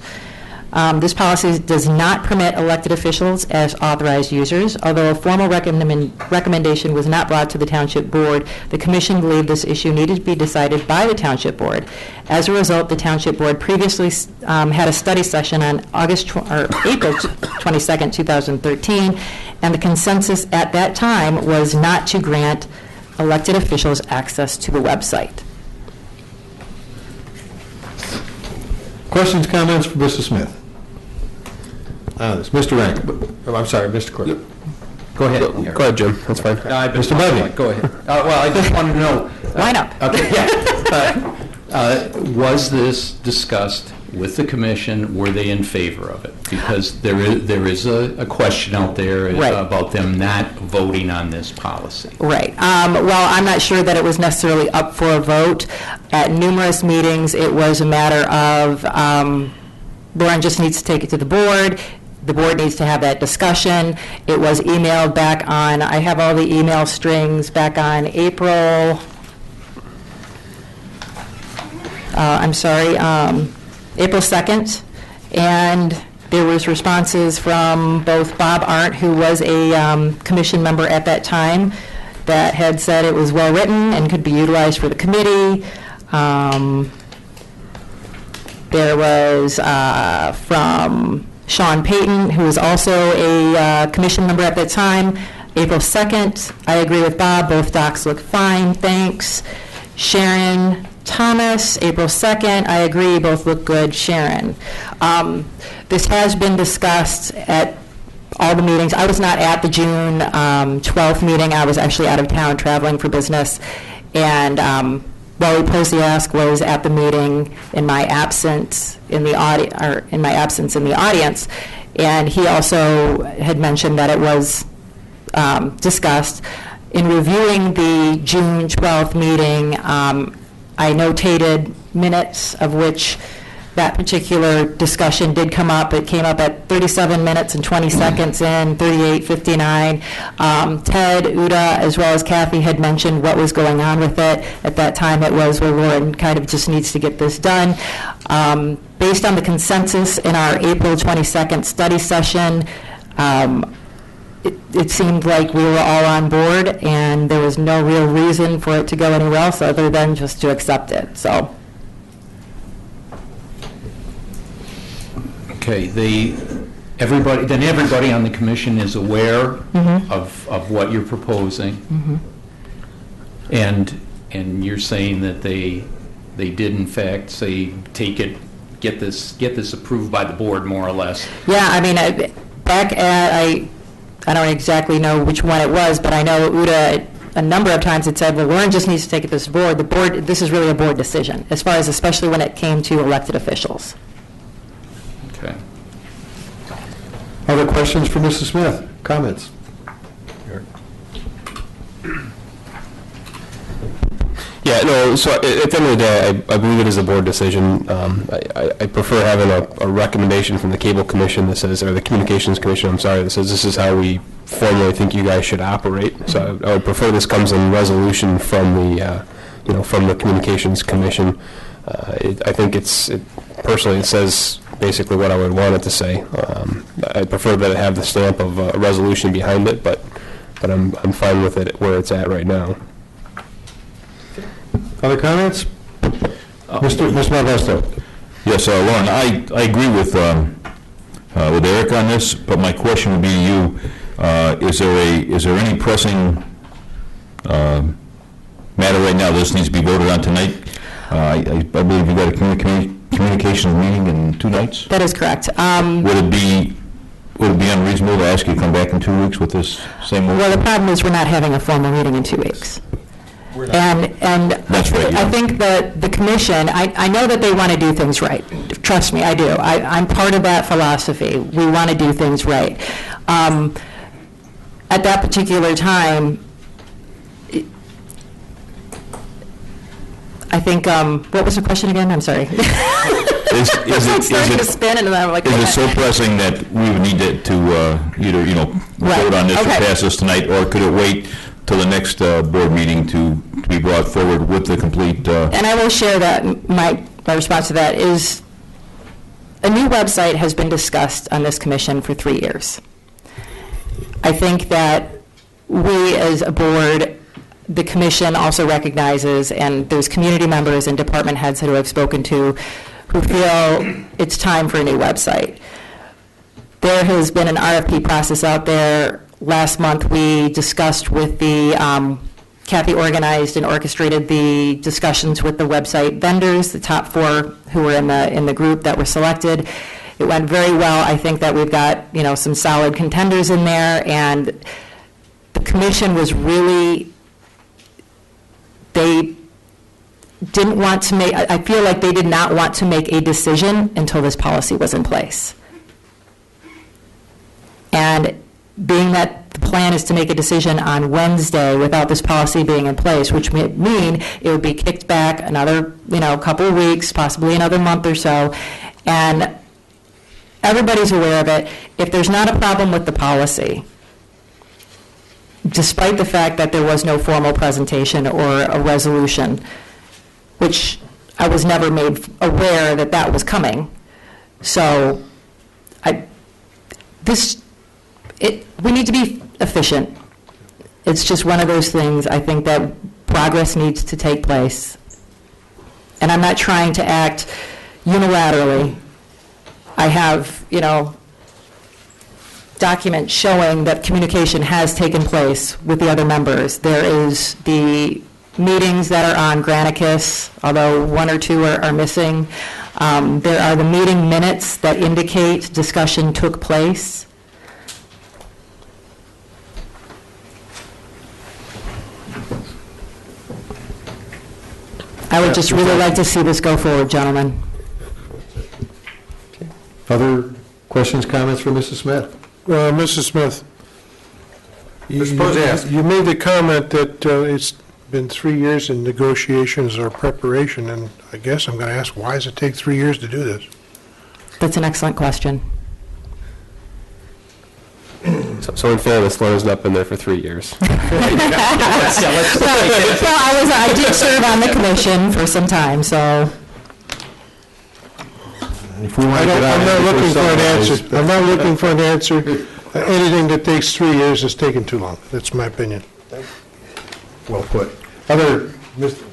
This policy does not permit elected officials as authorized users. Although a formal recommendation was not brought to the Township Board, the Commission believed this issue needed to be decided by the Township Board. As a result, the Township Board previously had a study session on April 22nd, 2013, and the consensus at that time was not to grant elected officials access to the website. Questions, comments for Mrs. Smith? Mr. Rank. I'm sorry, Mr. Clerk. Go ahead. Go ahead, Jim. That's fine. Mr. Budney. Go ahead. Well, I just wanted to know. Line up. Okay, yeah. Was this discussed with the commission? Were they in favor of it? Because there is a question out there about them not voting on this policy. Right. Well, I'm not sure that it was necessarily up for a vote. At numerous meetings, it was a matter of Lauren just needs to take it to the board. The board needs to have that discussion. It was emailed back on, I have all the email strings back on April 2nd, and there was responses from both Bob Arndt, who was a commission member at that time, that had said it was well-written and could be utilized for the committee. There was from Sean Payton, who was also a commission member at that time. April 2nd, I agree with Bob, both docs look fine, thanks. Sharon Thomas, April 2nd, I agree, both look good, Sharon. This has been discussed at all the meetings. I was not at the June 12th meeting. I was actually out of town traveling for business, and Wally Posiask was at the meeting in my absence in the audience, and he also had mentioned that it was discussed. In reviewing the June 12th meeting, I notated minutes of which that particular discussion did come up. It came up at 37 minutes and 20 seconds in, 38:59. Ted, Uda, as well as Kathy had mentioned what was going on with it. At that time, it was, well, Lauren kind of just needs to get this done. Based on the consensus in our April 22nd study session, it seemed like we were all on board, and there was no real reason for it to go anywhere else other than just to accept it, so. Okay, everybody on the commission is aware of what you're proposing. And you're saying that they did in fact say, take it, get this approved by the board, more or less. Yeah, I mean, back at, I don't exactly know which one it was, but I know Uda a number of times had said, well, Lauren just needs to take it to this board. This is really a board decision, as far as especially when it came to elected officials. Okay. Other questions for Mrs. Smith? Comments? Yeah, no, so at the end of the day, I believe it is a board decision. I prefer having a recommendation from the Cable Commission that says, or the Communications Commission, I'm sorry, that says this is how we formally think you guys should operate. So I would prefer this comes in resolution from the, from the Communications Commission. I think personally, it says basically what I would want it to say. I prefer that it have the stamp of a resolution behind it, but I'm fine with it where it's at right now. Other comments? Mr. Modesto. Yes, Lauren, I agree with Eric on this, but my question would be to you, is there any pressing matter right now this needs to be voted on tonight? I believe you've got a communications meeting in 2 nights? That is correct. Would it be unreasonable to ask you to come back in 2 weeks with this same motion? Well, the problem is we're not having a formal meeting in 2 weeks. And That's right, yeah. I think that the commission, I know that they want to do things right. Trust me, I do. I'm part of that philosophy. We want to do things right. At that particular time, I think, what was the question again? I'm sorry. Is starting to spin, and I'm like, is it so pressing that we would need to either, vote on this or pass this tonight, or could it wait till the next board meeting to be brought forward with the complete... And I will share that my response to that is a new website has been discussed on this commission for 3 years. I think that we as a board, the commission also recognizes, and there's community members and department heads who I've spoken to who feel it's time for a new website. There has been an RFP process out there. Last month, we discussed with the, Kathy organized and orchestrated the discussions with the website vendors, the top 4 who were in the group that were selected. It went very well. I think that we've got, some solid contenders in there, and the commission was really, they didn't want to make, I feel like they did not want to make a decision until this policy was in place. And being that the plan is to make a decision on Wednesday without this policy being in place, which would mean it would be kicked back another, couple of weeks, possibly another month or so, and everybody's aware of it. If there's not a problem with the policy, despite the fact that there was no formal presentation or a resolution, which I was never made aware that that was coming, so we need to be efficient. It's just one of those things. I think that progress needs to take place. And I'm not trying to act unilaterally. I have, documents showing that communication has taken place with the other members. There is the meetings that are on Granicus, although 1 or 2 are missing. There are the meeting minutes that indicate discussion took place. I would just really like to see this go forward, gentlemen. Other questions, comments for Mrs. Smith? Mrs. Smith, Mr. Posey asked. you made the comment that it's been 3 years in negotiations or preparation, and I guess I'm going to ask, why does it take 3 years to do this? That's an excellent question. So in fairness, Lauren's not been there for 3 years. Well, I did serve on the commission for some time, so. If we want to get out I'm of not it looking before for an sunrise. answer. I'm not looking for an answer. Anything that takes 3 years is taking too long. That's my opinion. Well put. Other, Mr.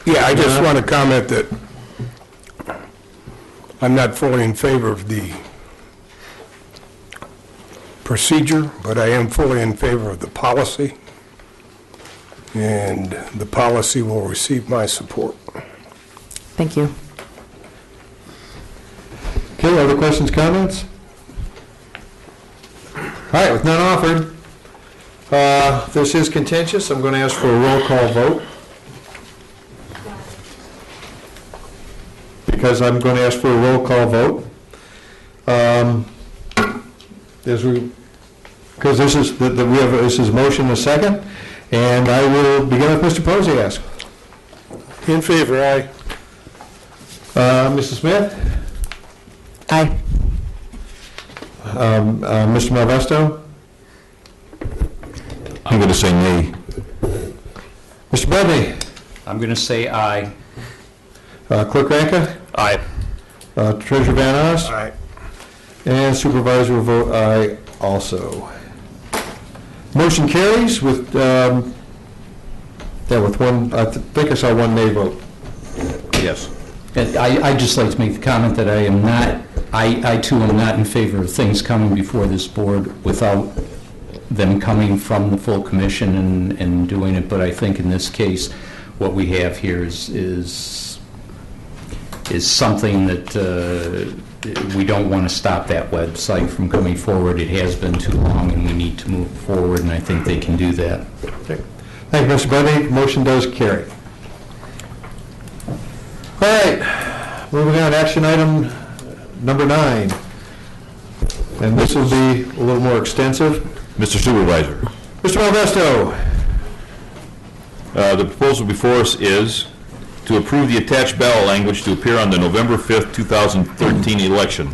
Yeah, I just want to comment that I'm not fully in favor of the procedure, but I am fully in favor of the policy, and the policy will receive my support. Thank you. Okay, other questions, comments? All right, with none offered, this is contentious. I'm going to ask for a roll call vote. Because I'm going to ask for a roll call vote. Because this is, this is motion and a second, and I will begin with Mr. Posiask. In favor, aye. Mrs. Smith? Aye. Mr. Malvesto? I'm going to say nay. Mr. Budney? I'm going to say aye. Clerk Ranka? Aye. Treasurer Van Oss? Aye. And Supervisor will vote aye also. Motion carries with, with one, I think I saw one nay vote. Yes. And I'd just like to make the comment that I am not, I too am not in favor of things coming before this board without them coming from the full commission and doing it, but I think in this case, what we have here is something that we don't want to stop that website from coming forward. It has been too long, and we need to move forward, and I think they can do that. Okay. Thank you, Mr. Budney. Motion does carry. All right, moving on, action item number 9. And this will be a little more extensive. Mr. Supervisor. Mr. Malvesto. The proposal before us is to approve the attached ballot language to appear on the November 5th, 2013 election.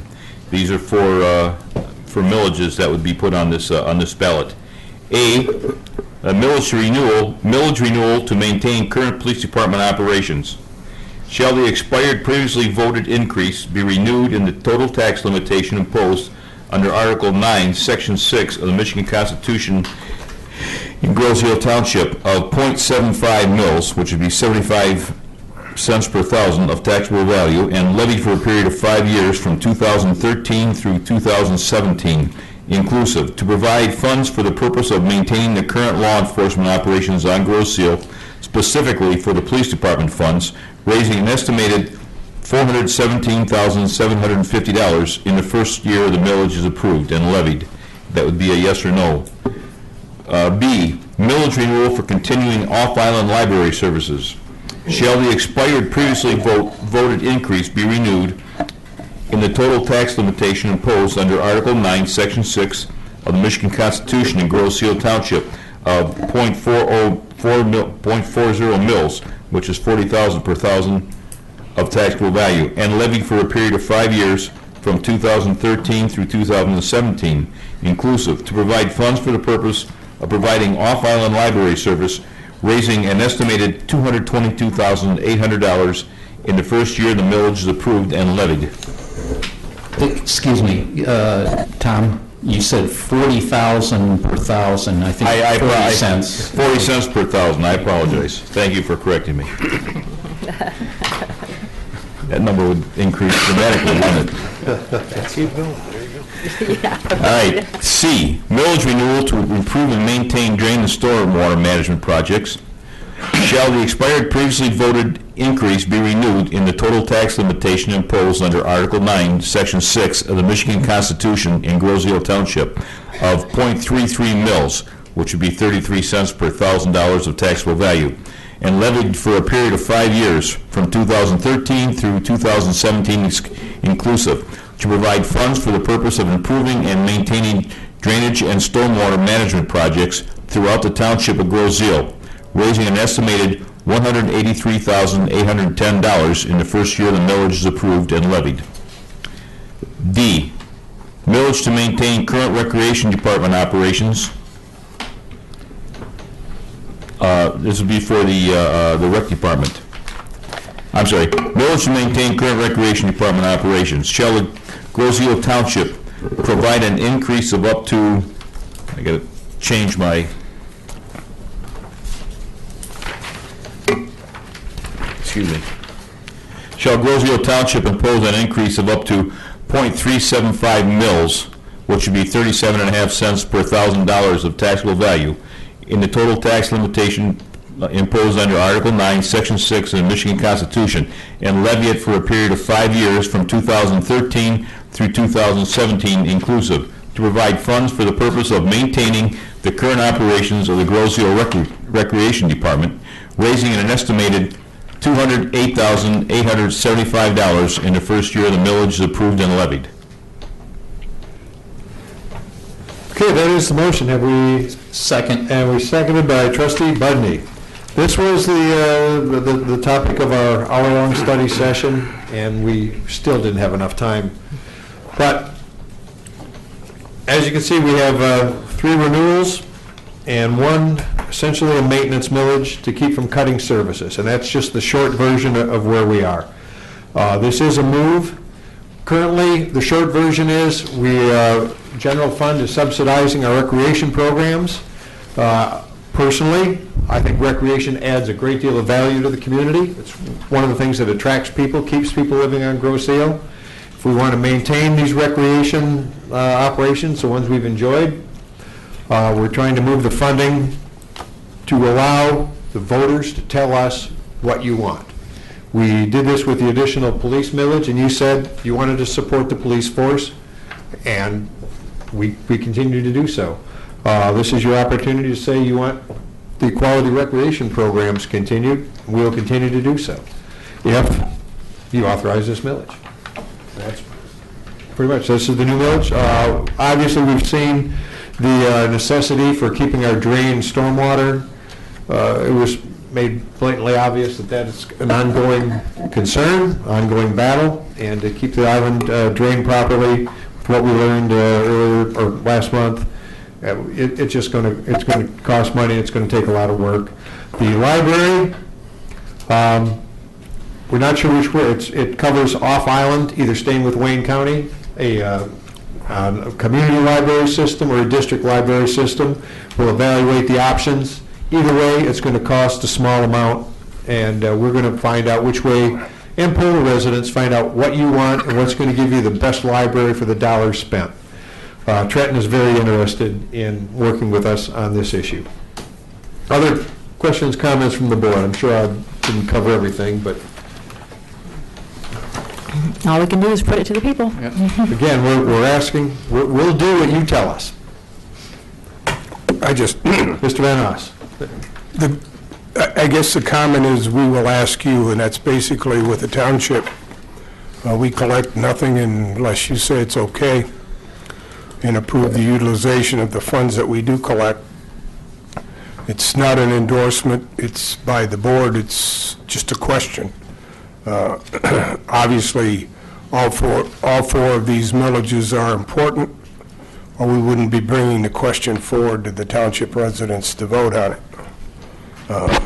These are for millages that would be put on this ballot. A millage renewal to maintain current police department operations. Shall the expired previously voted increase be renewed in the total tax limitation imposed under Article 9, Section 6 of the Michigan Constitution in Grosse Ile Township of .75 mils, which would be 75 cents per thousand of taxable value, and levied for a period of 5 years from 2013 through 2017, inclusive, to provide funds for the purpose of maintaining the current law enforcement operations on Grosse Ile, specifically for the police department funds, raising an estimated $417,750 in the first year the millage is approved and levied. That would be a yes or no. B, millage renewal for continuing off-island library services. Shall the expired previously voted increase be renewed in the total tax limitation imposed under Article 9, Section 6 of the Michigan Constitution in Grosse Ile Township of .40 mils, which is 40,000 per thousand of taxable value, and levied for a period of 5 years from 2013 through 2017, inclusive, to provide funds for the purpose of providing off-island library service, raising an estimated $222,800 in the first year the millage is approved and levied. Excuse me, Tom, you said 40,000 per thousand, I think 40 cents. 40 cents per thousand, I apologize. Thank you for correcting me. That number would increase dramatically, wouldn't it? Keep going. There you go. All right, C, millage renewal to improve and maintain drain and stormwater management projects. Shall the expired previously voted increase be renewed in the total tax limitation imposed under Article 9, Section 6 of the Michigan Constitution in Grosse Ile Township of .33 mils, which would be 33 cents per $1,000 of taxable value, and levied for a period of 5 years from 2013 through 2017 inclusive, to provide funds for the purpose of improving and maintaining drainage and stormwater management projects throughout the township of Grosse Ile, raising an estimated $183,810 in the first year the millage is approved and levied. D, millage to maintain current recreation department operations. This would be for the rec department. I'm sorry, millage to maintain current recreation department operations. Shall the Grosseal Township provide an increase of up to, I gotta change my, excuse me. Shall Grosseal Township impose an increase of up to .375 mils, which would be 37.5 cents per $1,000 of taxable value, in the total tax limitation imposed under Article 9, Section 6 of the Michigan Constitution, and levy it for a period of 5 years from 2013 through 2017 inclusive, to provide funds for the purpose of maintaining the current operations of the Grosseal Recreation Department, raising an estimated $208,875 in the first year the millage is approved and levied. Okay, that is the motion. Have we? Second. And we seconded by Trustee Budney. This was the topic of our hour-long study session, and we still didn't have enough time. But as you can see, we have 3 renewals and 1 essentially a maintenance millage to keep from cutting services, and that's just the short version of where we are. This is a move. Currently, the short version is general fund is subsidizing our recreation programs. Personally, I think recreation adds a great deal of value to the community. It's one of the things that attracts people, keeps people living on Grosseal. If we want to maintain these recreation operations, the ones we've enjoyed, we're trying to move the funding to allow the voters to tell us what you want. We did this with the additional police millage, and you said you wanted to support the police force, and we continue to do so. This is your opportunity to say you want the quality recreation programs continued. We'll continue to do so if you authorize this millage. That's pretty much, this is the new millage. Obviously, we've seen the necessity for keeping our drain stormwater. It was made blatantly obvious that that is an ongoing concern, ongoing battle, and to keep the island drained properly, with what we learned earlier or last month, it's going to cost money. It's going to take a lot of work. The library, we're not sure which way. It covers off island, either staying with Wayne County, a community library system, or a district library system. We'll evaluate the options. Either way, it's going to cost a small amount, and we're going to find out which way, and poll the residents, find out what you want and what's going to give you the best library for the dollars spent. Trenton is very interested in working with us on this issue. Other questions, comments from the board? I'm sure I didn't cover everything, but All we can do is put it to the people. again, we're asking, we'll do what you tell us. Mr. Van Haas. I guess the comment is we will ask you, and that's basically with the township. We collect nothing unless you say it's okay, and approve the utilization of the funds that we do collect. It's not an endorsement, it's by the board, it's just a question. Obviously, all four of these millages are important, or we wouldn't be bringing the question forward to the township residents to vote on it. I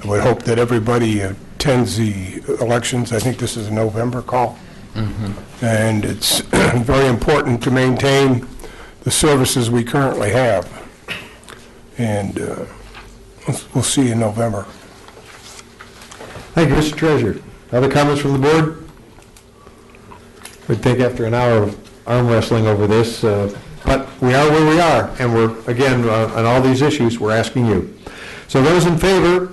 would hope that everybody attends the elections. I think this is a November call. And it's very important to maintain the services we currently have. And we'll see you in November. Thank you, Mr. Treasurer. Other comments from the board? We'd think after an hour of arm wrestling over this, but we are where we are, and we're, again, on all these issues, we're asking you. So those in favor,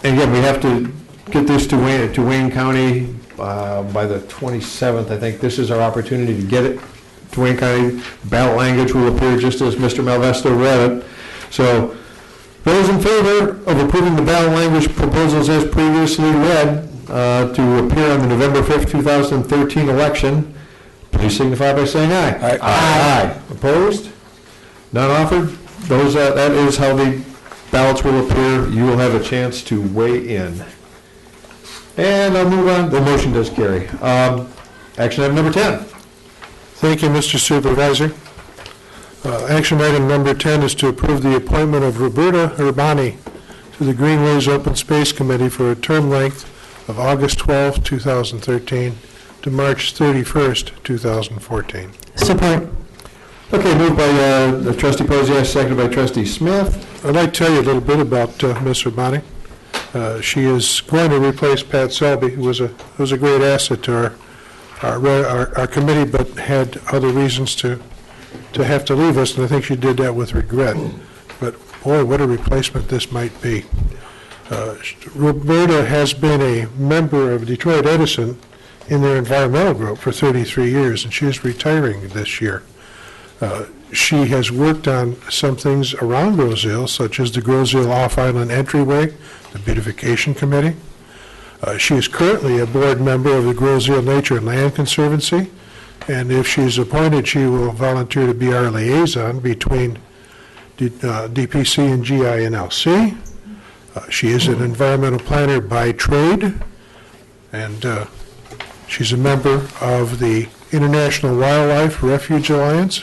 and again, we have to get this to Wayne County by the 27th. I think this is our opportunity to get it to Wayne County. Ballot language will appear just as Mr. Malvesto read it. So those in favor of approving the ballot language proposals as previously read to appear on the November 5th, 2013 election, please signify by saying aye. Aye. Aye. Opposed? None offered? Those, that is how the ballots will appear. You will have a chance to weigh in. And I'll move on. The motion does carry. Action item number 10. Thank you, Mr. Supervisor. Action item number 10 is to approve the appointment of Roberta Urbani to the Greenways Open Space Committee for a term length of August 12, 2013 to March 31st, 2014. Support. Okay, moved by Trustee Posiak, seconded by Trustee Smith. I'd like to tell you a little bit about Ms. Urbani. She is going to replace Pat Selby, who was a great asset to our committee, but had other reasons to have to leave us, and I think she did that with regret. But boy, what a replacement this might be. Roberta has been a member of Detroit Edison in their environmental group for 33 years, and she is retiring this year. She has worked on some things around Roseville, such as the Roseville Off-Island Entryway, the Beautification Committee. She is currently a board member of the Roseville Nature and Land Conservancy, and if she's appointed, she will volunteer to be our liaison between DPC and GINLC. She is an environmental planner by trade, and she's a member of the International Wildlife Refuge Alliance.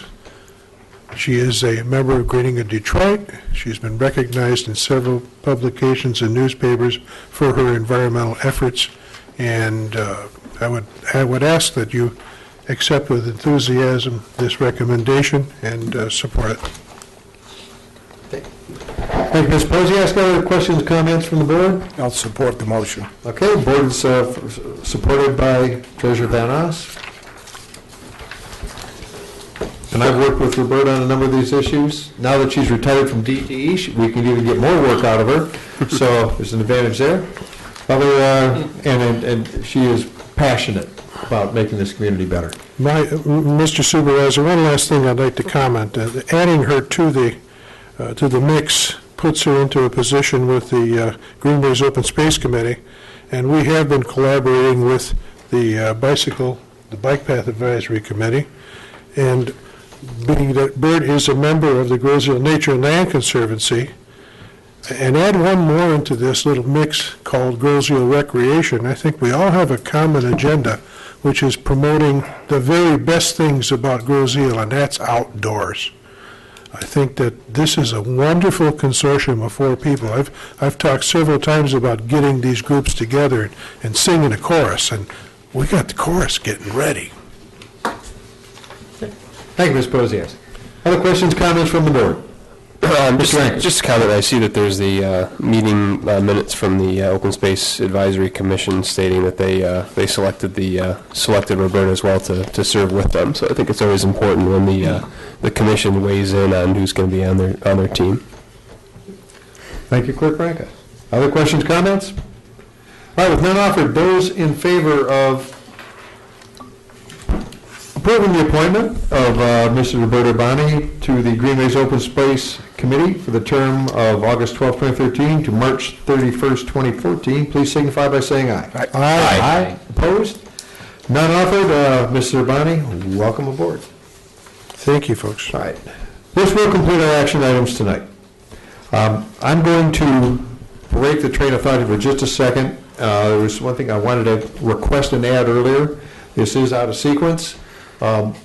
She is a member of Greening of Detroit. She's been recognized in several publications and newspapers for her environmental efforts, and I would ask that you accept with enthusiasm this recommendation and support it. Thank you, Ms. Posiak. Other questions, comments from the board? I'll support the motion. Okay, board is supported by Treasurer Van Oss. And I've worked with Roberta on a number of these issues. Now that she's retired from DTE, we can even get more work out of her. So there's an advantage there. And she is passionate about making this community better. Mr. Supervisor, one last thing I'd like to comment. Adding her to the mix puts her into a position with the Greenways Open Space Committee, and we have been collaborating with the Bike Path Advisory Committee, and being that Bert is a member of the Roseville Nature and Land Conservancy, and add one more into this little mix called Roseville Recreation, I think we all have a common agenda, which is promoting the very best things about Roseville, and that's outdoors. I think that this is a wonderful consortium of 4 people. I've talked several times about getting these groups together and singing a chorus, and we got the chorus getting ready. Thank you, Ms. Posiak. Other questions, comments from the board? Just a comment, I see that there's the meeting minutes from the Open Space Advisory Commission stating that they selected Roberta as well to serve with them. So I think it's always important when the commission weighs in on who's going to be on their team. Thank you, Clerk Branca. Other questions, comments? All right, with none offered, those in favor of approving the appointment of Mrs. Roberta Urbani to the Greenways Open Space Committee for the term of August 12, 2013 to March 31st, 2014, please signify by saying aye. Aye. Aye. Opposed? None offered. Mrs. Urbani, welcome aboard. Thank you, folks. All right. This will complete our action items tonight. I'm going to break the train of thought for just a second. There was one thing I wanted to request and add earlier. This is out of sequence. I'd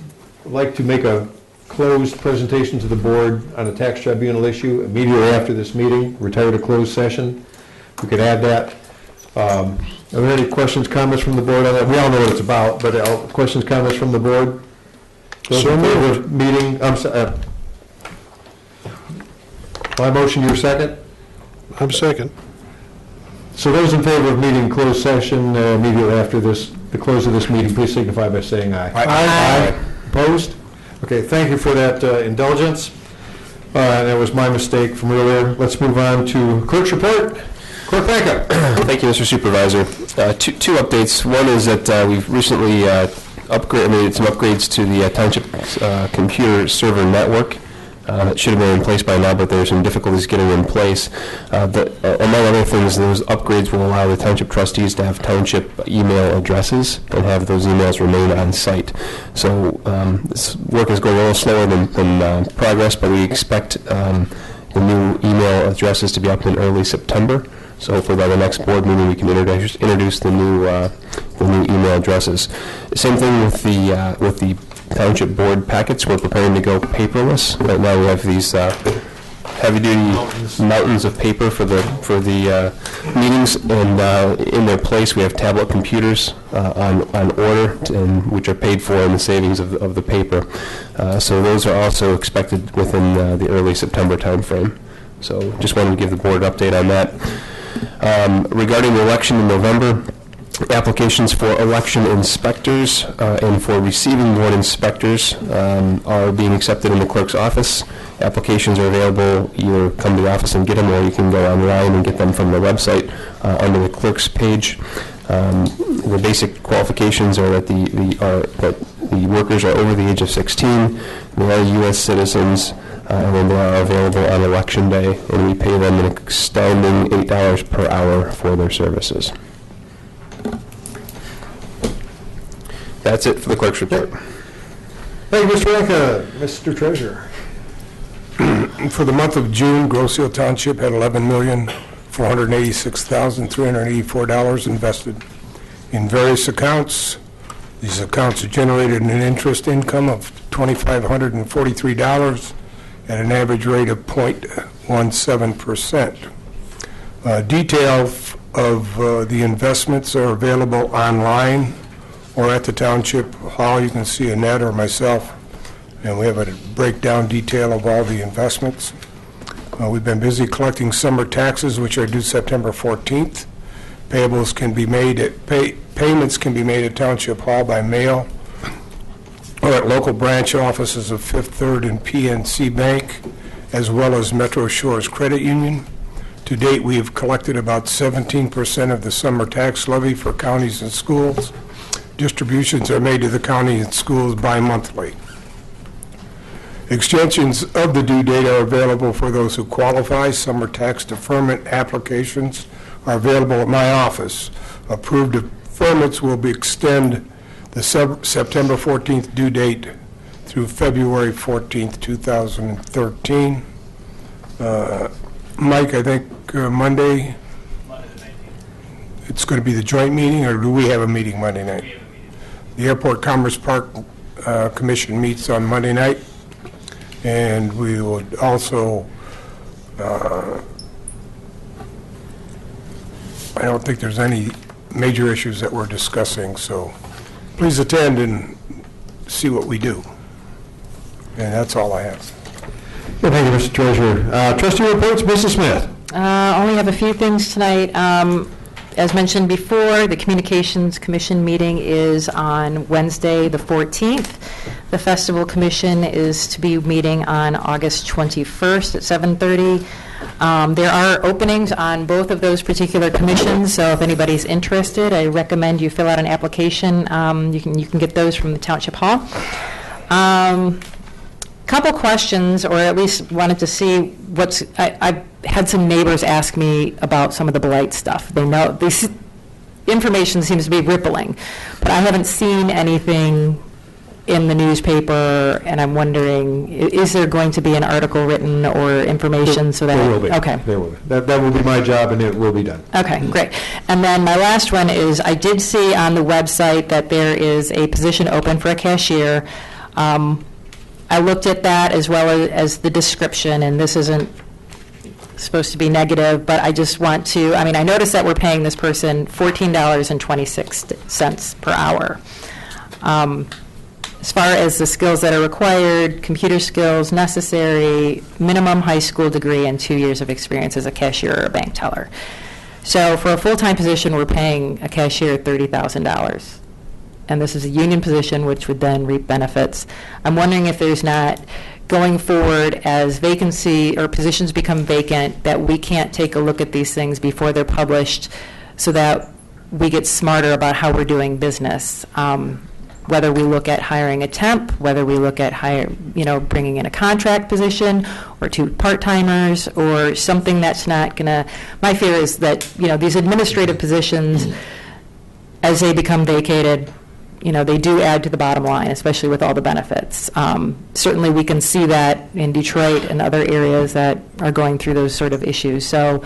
like to make a closed presentation to the board on a tax tribunal issue immediately after this meeting, retire to closed session. We could add that. Are there any questions, comments from the board on that? We all know what it's about, but questions, comments from the board? Those in favor of meeting, my motion, your second? I'm second. So those in favor of meeting closed session immediately after the close of this meeting, please signify by saying aye. Aye. Opposed? Okay, thank you for that indulgence. That was my mistake from earlier. Let's move on to clerk's report. Clerk Branca. Thank you, Mr. Supervisor. Two updates. One is that we've recently made some upgrades to the Township computer server network. It should have been in place by now, but there are some difficulties getting in place. But among other things, those upgrades will allow the Township trustees to have Township email addresses and have those emails remain on site. So this work is going a little slower than progress, but we expect The new email address is to be up in early September, so hopefully by the next board meeting we can introduce the new email addresses. Same thing with the township board packets. We're preparing to go paperless. Right now we have these heavy-duty mountains of paper for the meetings, and in their place we have tablet computers on order, which are paid for in the savings of the paper. So those are also expected within the early September timeframe. So just wanted to give the board an update on that. Regarding the election in November, applications for election inspectors and for receiving board inspectors are being accepted in the clerk's office. Applications are available, either come to the office and get them, or you can go online and get them from the website under the clerk's page. The basic qualifications are that the workers are over the age of 16, they are U.S. citizens, and then they are available on election day, and we pay them an astounding $8 per hour for their services. That's it for the clerk's report. Thank you, Mr. Ranka. Mr. Treasurer. For the month of June, Grosse Ile Township had $11,486,384 invested in various accounts. These accounts generated an interest income of $2,543 at an average rate of 0.17%. Details of the investments are available online or at the Township Hall. You can see Annette or myself, and we have a breakdown detail of all the investments. We've been busy collecting summer taxes, which are due September 14th. Payments can be made at Township Hall by mail or at local branch offices of Fifth Third and PNC Bank, as well as Metro Shores Credit Union. To date, we have collected about 17% of the summer tax levy for counties and schools. Distributions are made to the county and schools bi-monthly. Extensions of the due date are available for those who qualify. Summer tax deferment applications are available at my office. Approved deferments will extend the September 14th due date through February 14th, 2013. Mike, I think Monday, it's going to be the joint meeting, or do we have a meeting Monday night? The Airport Commerce Park Commission meets on Monday night, and we will also, I don't think there's any major issues that we're discussing, so please attend and see what we do. And that's all I have. Yeah, thank you, Mr. Treasurer. Trustee reports, Mrs. Smith. Only have a few things tonight. As mentioned before, the Communications Commission meeting is on Wednesday, the 14th. The Festival Commission is to be meeting on August 21st at 7:30. There are openings on both of those particular commissions, so if anybody's interested, I recommend you fill out an application. You can get those from the Township Hall. Couple questions, or at least wanted to see I've had some neighbors ask me about some of the blight stuff. They know this information seems to be rippling, but I haven't seen anything in the newspaper, and I'm wondering, is there going to be an article written or information so that? There will be. Okay. There will be. That will be my job, and it will be done. Okay, great. And then my last one is, I did see on the website that there is a position open for a cashier. I looked at that as well as the description, and this isn't supposed to be negative, but I just want to, I noticed that we're paying this person $14.26 per hour. As far as the skills that are required, computer skills necessary, minimum high school degree, and 2 years of experience as a cashier or a bank teller. So for a full-time position, we're paying a cashier $30,000. And this is a union position, which would then reap benefits. I'm wondering if there's not, going forward, as vacancy or positions become vacant, that we can't take a look at these things before they're published so that we get smarter about how we're doing business. Whether we look at hiring a temp, whether we look at bringing in a contract position or 2 part-timers or something that's not going to, my fear is that, these administrative positions, as they become vacated, they do add to the bottom line, especially with all the benefits. Certainly, we can see that in Detroit and other areas that are going through those sort of issues. So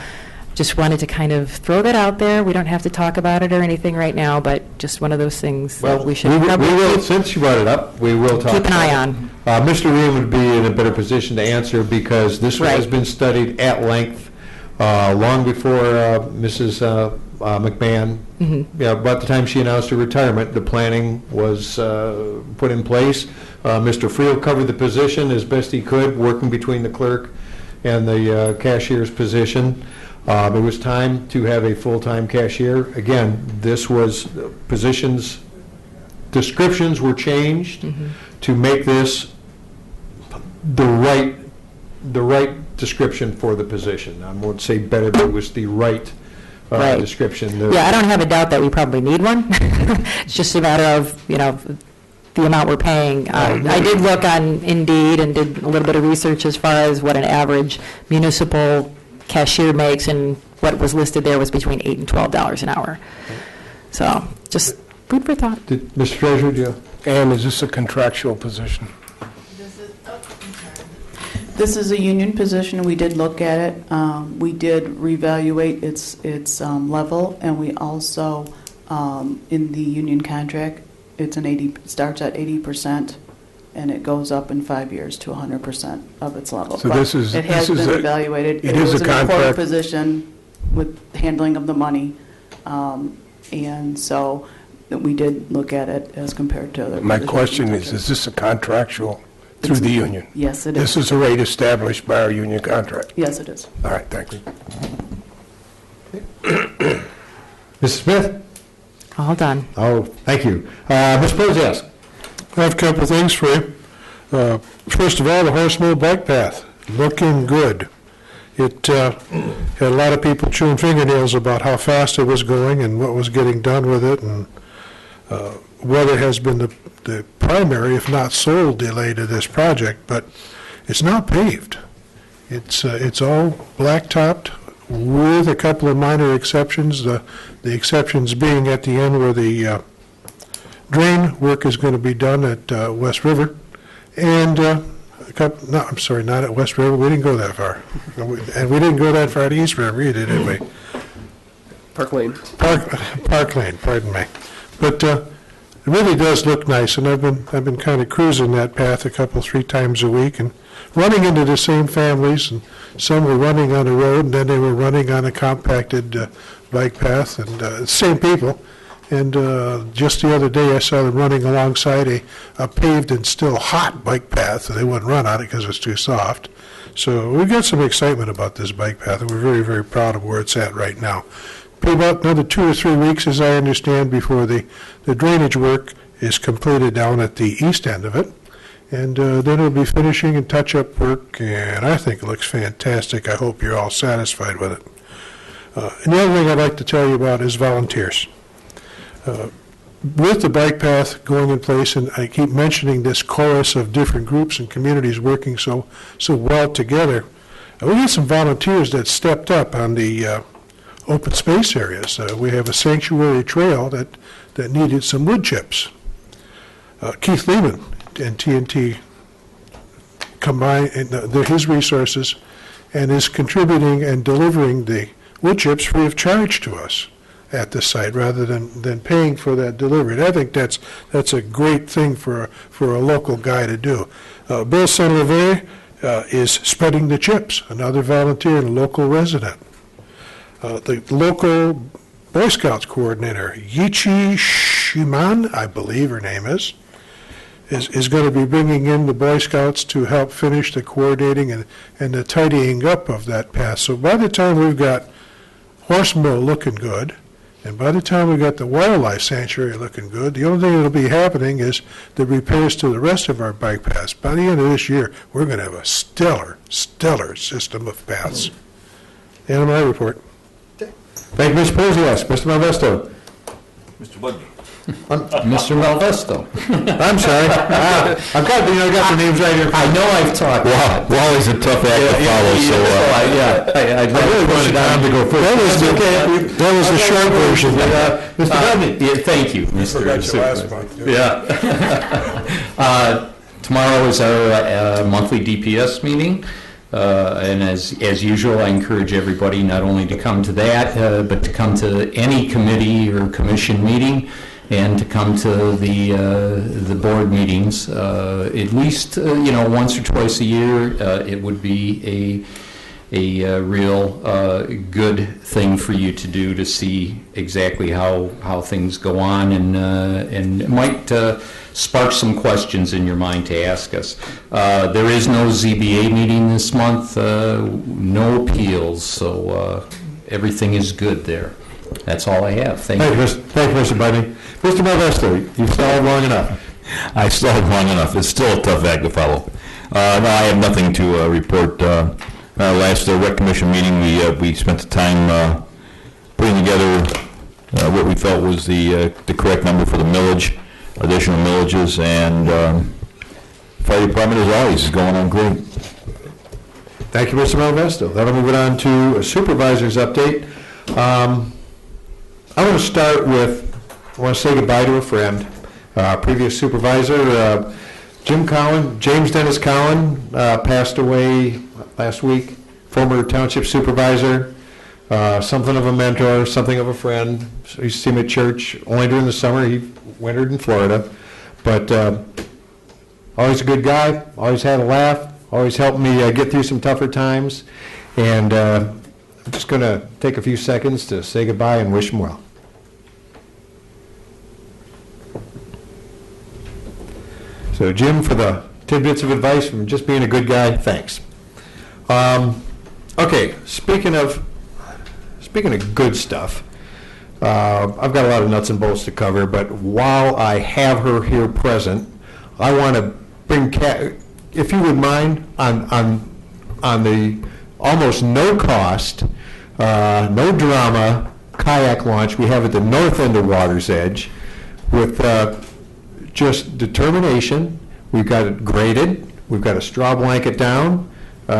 just wanted to kind of throw that out there. We don't have to talk about it or anything right now, but just one of those things that we should probably keep since you brought it up, we will talk. an eye about on. it. Mr. Ream would be in a better position to answer because this one has been studied at length long before Mrs. McMahon. Yeah, about the time she announced her retirement, the planning was put in place. Mr. Friel covered the position as best he could, working between the clerk and the cashier's position. It was time to have a full-time cashier. Again, this was positions, descriptions were changed to make this the right description for the position. I won't say better, but it was the right description. Yeah, I don't have a doubt that we probably need one. It's just a matter of, the amount we're paying. I did look on Indeed and did a little bit of research as far as what an average municipal cashier makes, and what was listed there was between $8 and $12 an hour. So, just food for thought. Mr. Treasurer, do you? And is this a contractual position? This is a union position. We did look at it. We did reevaluate its level, and we also, in the union contract, it starts at 80%, and it goes up in 5 years to 100% of its level. So But this is- it has this is been a- evaluated. it is was a an important contract. position with handling of the money, and so we did look at it as compared to other. My positions. question is this a contractual through the union? Yes, it is. This is a rate established by our union contract? Yes, it is. All right, thank you. Mrs. Smith? All done. Oh, thank you. Ms. Posias? I have a couple of things for you. First of all, the horse mobile bike path, looking good. It had a lot of people chewing fingernails about how fast it was going and what was getting done with it, and weather has been the primary, if not sole, delay to this project, but it's now paved. It's all blacktopped with a couple of minor exceptions, the exceptions being at the end where the drain work is going to be done at West River, and I'm sorry, not at West River, we didn't go that far. And we didn't go that far to East River either, did we? Park Lane. Park Lane, pardon me. But it really does look nice, and I've been kind of cruising that path a couple, 3 times a week, and running into the same families, and some were running on a road, and then they were running on a compacted bike path, and same people. And just the other day, I saw them running alongside a paved and still hot bike path. They wouldn't run on it because it's too soft. So we've got some excitement about this bike path, and we're very, very proud of where it's at right now. Be about another 2 or 3 weeks, as I understand, before the drainage work is completed down at the east end of it. And then it'll be finishing and touch-up work, and I think it looks fantastic. I hope you're all satisfied with it. And the other thing I'd like to tell you about is volunteers. With the bike path going in place, and I keep mentioning this chorus of different groups and communities working so well together, we got some volunteers that stepped up on the open space areas. We have a sanctuary trail that needed some wood chips. Keith Lehman and TNT combined his resources and is contributing and delivering the wood chips free of charge to us at the site rather than paying for that delivery. And I think that's a great thing for a local guy to do. Bill Saint-Levere is spreading the chips, another volunteer and a local resident. The local Boy Scouts coordinator, Yichi Shiman, I believe her name is going to be bringing in the Boy Scouts to help finish the coordinating and the tidying up of that path. So by the time we've got Horse Mill looking good, and by the time we got the wildlife sanctuary looking good, the only thing that'll be happening is the repairs to the rest of our bike paths. By the end of this year, we're going to have a stellar system of paths. End of my report. Thank you, Mr. Posias. Mr. Modesto? Mr. Budney. Mr. Malvesto. I'm sorry. I've got the names right here. I know I've talked. Wally's a tough act to follow, so, I really wanted Tom to go first. That was the short version. Mr. Dudley. Thank you, Mr. Forgot you last Supervisor. month. Yeah. Tomorrow is our monthly DPS meeting, and as usual, I encourage everybody not only to come to that, but to come to any committee or commission meeting, and to come to the board meetings, at least, once or twice a year. It would be a real good thing for you to do, to see exactly how things go on, and it might spark some questions in your mind to ask us. There is no ZBA meeting this month, no appeals, so everything is good there. That's all I have. Thank you. Thank you, Mr. Budney. Mr. Malvesto, you've stalled long enough. I stalled long enough. It's still a tough act to follow. No, I have nothing to report. Our last rec commission meeting, we spent the time putting together what we felt was the correct number for the millage, additional millages, and fire department, as always, is going on great. Thank you, Mr. Malvesto. That'll move it on to a supervisor's update. I want to start with, I want to say goodbye to a friend, previous supervisor, James Dennis Cowan, passed away last week, former township supervisor, something of a mentor, something of a friend. So I used to see him at church only during the summer. He wintered in Florida, but always a good guy, always had a laugh, always helped me get through some tougher times, and I'm just going to take a few seconds to say goodbye and wish him well. So Jim, for the tidbits of advice from just being a good guy, thanks. Okay, speaking of good stuff, I've got a lot of nuts and bolts to cover, but while I have her here present, I want to bring if you would mind, on the almost no cost, no drama kayak launch we have at the north end of Water's Edge, with just determination. We've got it graded. We've got a straw blanket down.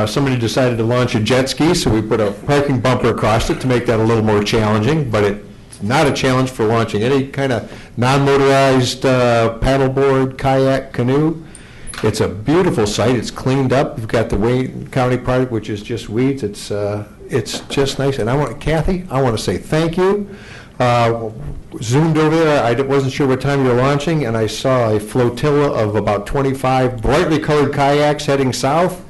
Somebody decided to launch a jet ski, so we put a parking bumper across it to make that a little more challenging, but it's not a challenge for launching any kind of non-motorized paddleboard, kayak, canoe. It's a beautiful site. It's cleaned up. We've got the Wayne County part, which is just weeds. It's just nice. And Kathy, I want to say thank you. Zoomed over there. I wasn't sure what time you were launching, and I saw a flotilla of about 25 brightly colored kayaks heading south.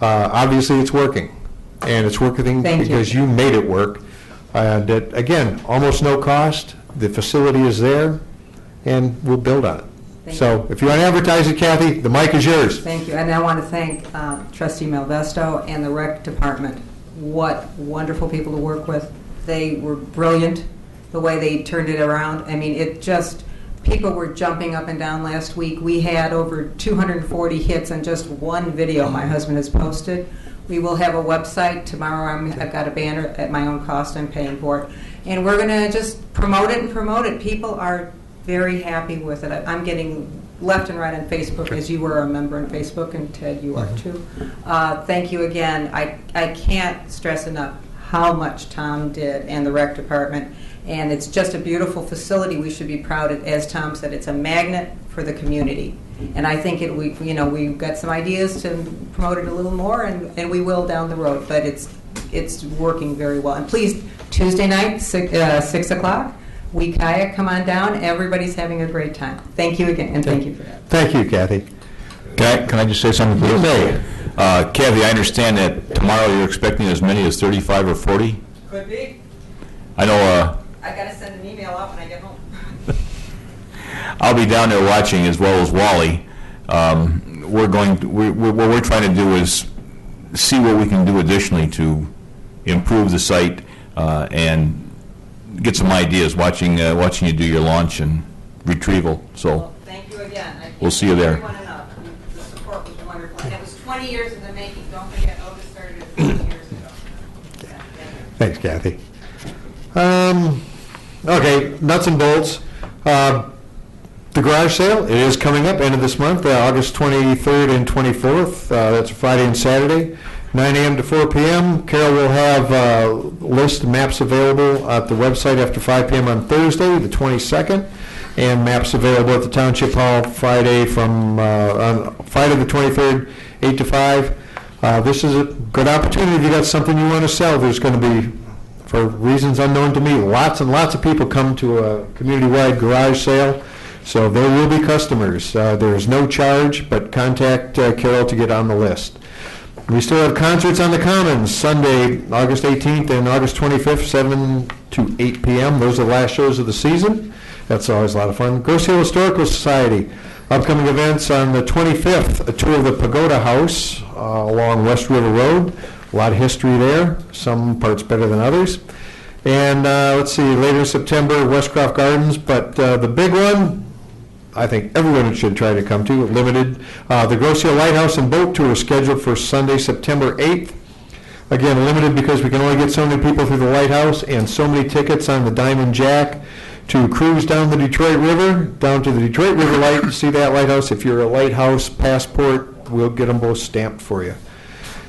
Obviously, it's working, and it's working because you made it work. And again, almost no cost. The facility is there, and we'll build on it. So if you want to advertise it, Kathy, the mic is yours. Thank you. And I want to thank Trustee Malvesto and the rec department. What wonderful people to work with. They were brilliant, the way they turned it around. I mean, people were jumping up and down last week. We had over 240 hits on just one video my husband has posted. We will have a website. Tomorrow I've got a banner at my own cost. I'm paying for it. And we're going to just promote it and promote it. People are very happy with it. I'm getting left and right on Facebook, as you were a member on Facebook, and Ted, you are too. Thank you again. I can't stress enough how much Tom did and the rec department. And it's just a beautiful facility. We should be proud. As Tom said, it's a magnet for the community. And I think we've got some ideas to promote it a little more, and we will down the road. But it's working very well. And please, Tuesday night, 6 o'clock, we kayak. Come on down. Everybody's having a great time. Thank you again, and thank you for that. Thank you, Kathy. Can I just say something, please? You may. Kathy, I understand that tomorrow you're expecting as many as 35 or 40? Could be. I know. I got to send an email out when I get home. I'll be down there watching, as well as Wally. What we're trying to do is see what we can do additionally to improve the site and get some ideas. Watching you do your launch and retrieval. So well, thank you again. We'll see you there. Everyone enough. The support was wonderful. And it was 20 years in the making. Don't forget, Otis started 20 years ago. Thanks, Kathy. Okay, nuts and bolts. The garage sale, it is coming up, end of this month, August 23rd and 24th. That's a Friday and Saturday, 9 a.m. to 4 p.m. Carol will have list maps available at the website after 5 p.m. on Thursday, the 22nd, and maps available at the Township Hall Friday on Friday the 23rd, 8 to 5. This is a good opportunity. If you got something you want to sell, there's going to be, for reasons unknown to me, lots and lots of people come to a community-wide garage sale. So there will be customers. There is no charge, but contact Carol to get on the list. We still have concerts on the Commons, Sunday, August 18th and August 25th, 7 to 8 p.m. Those are the last shows of the season. That's always a lot of fun. Grosse Hill Historical Society, upcoming events on the 25th, a tour of the Pagoda House along West River Road. A lot of history there, some parts better than others. And let's see, later in September, Westcroft Gardens, but the big one, I think everyone should try to come to, limited. The Grosse Hill Lighthouse and Boat Tour is scheduled for Sunday, September 8th. Again, limited because we can only get so many people through the lighthouse and so many tickets on the Diamond Jack to cruise down the Detroit River, down to the Detroit River Light to see that lighthouse. If you're a lighthouse passport, we'll get them both stamped for you.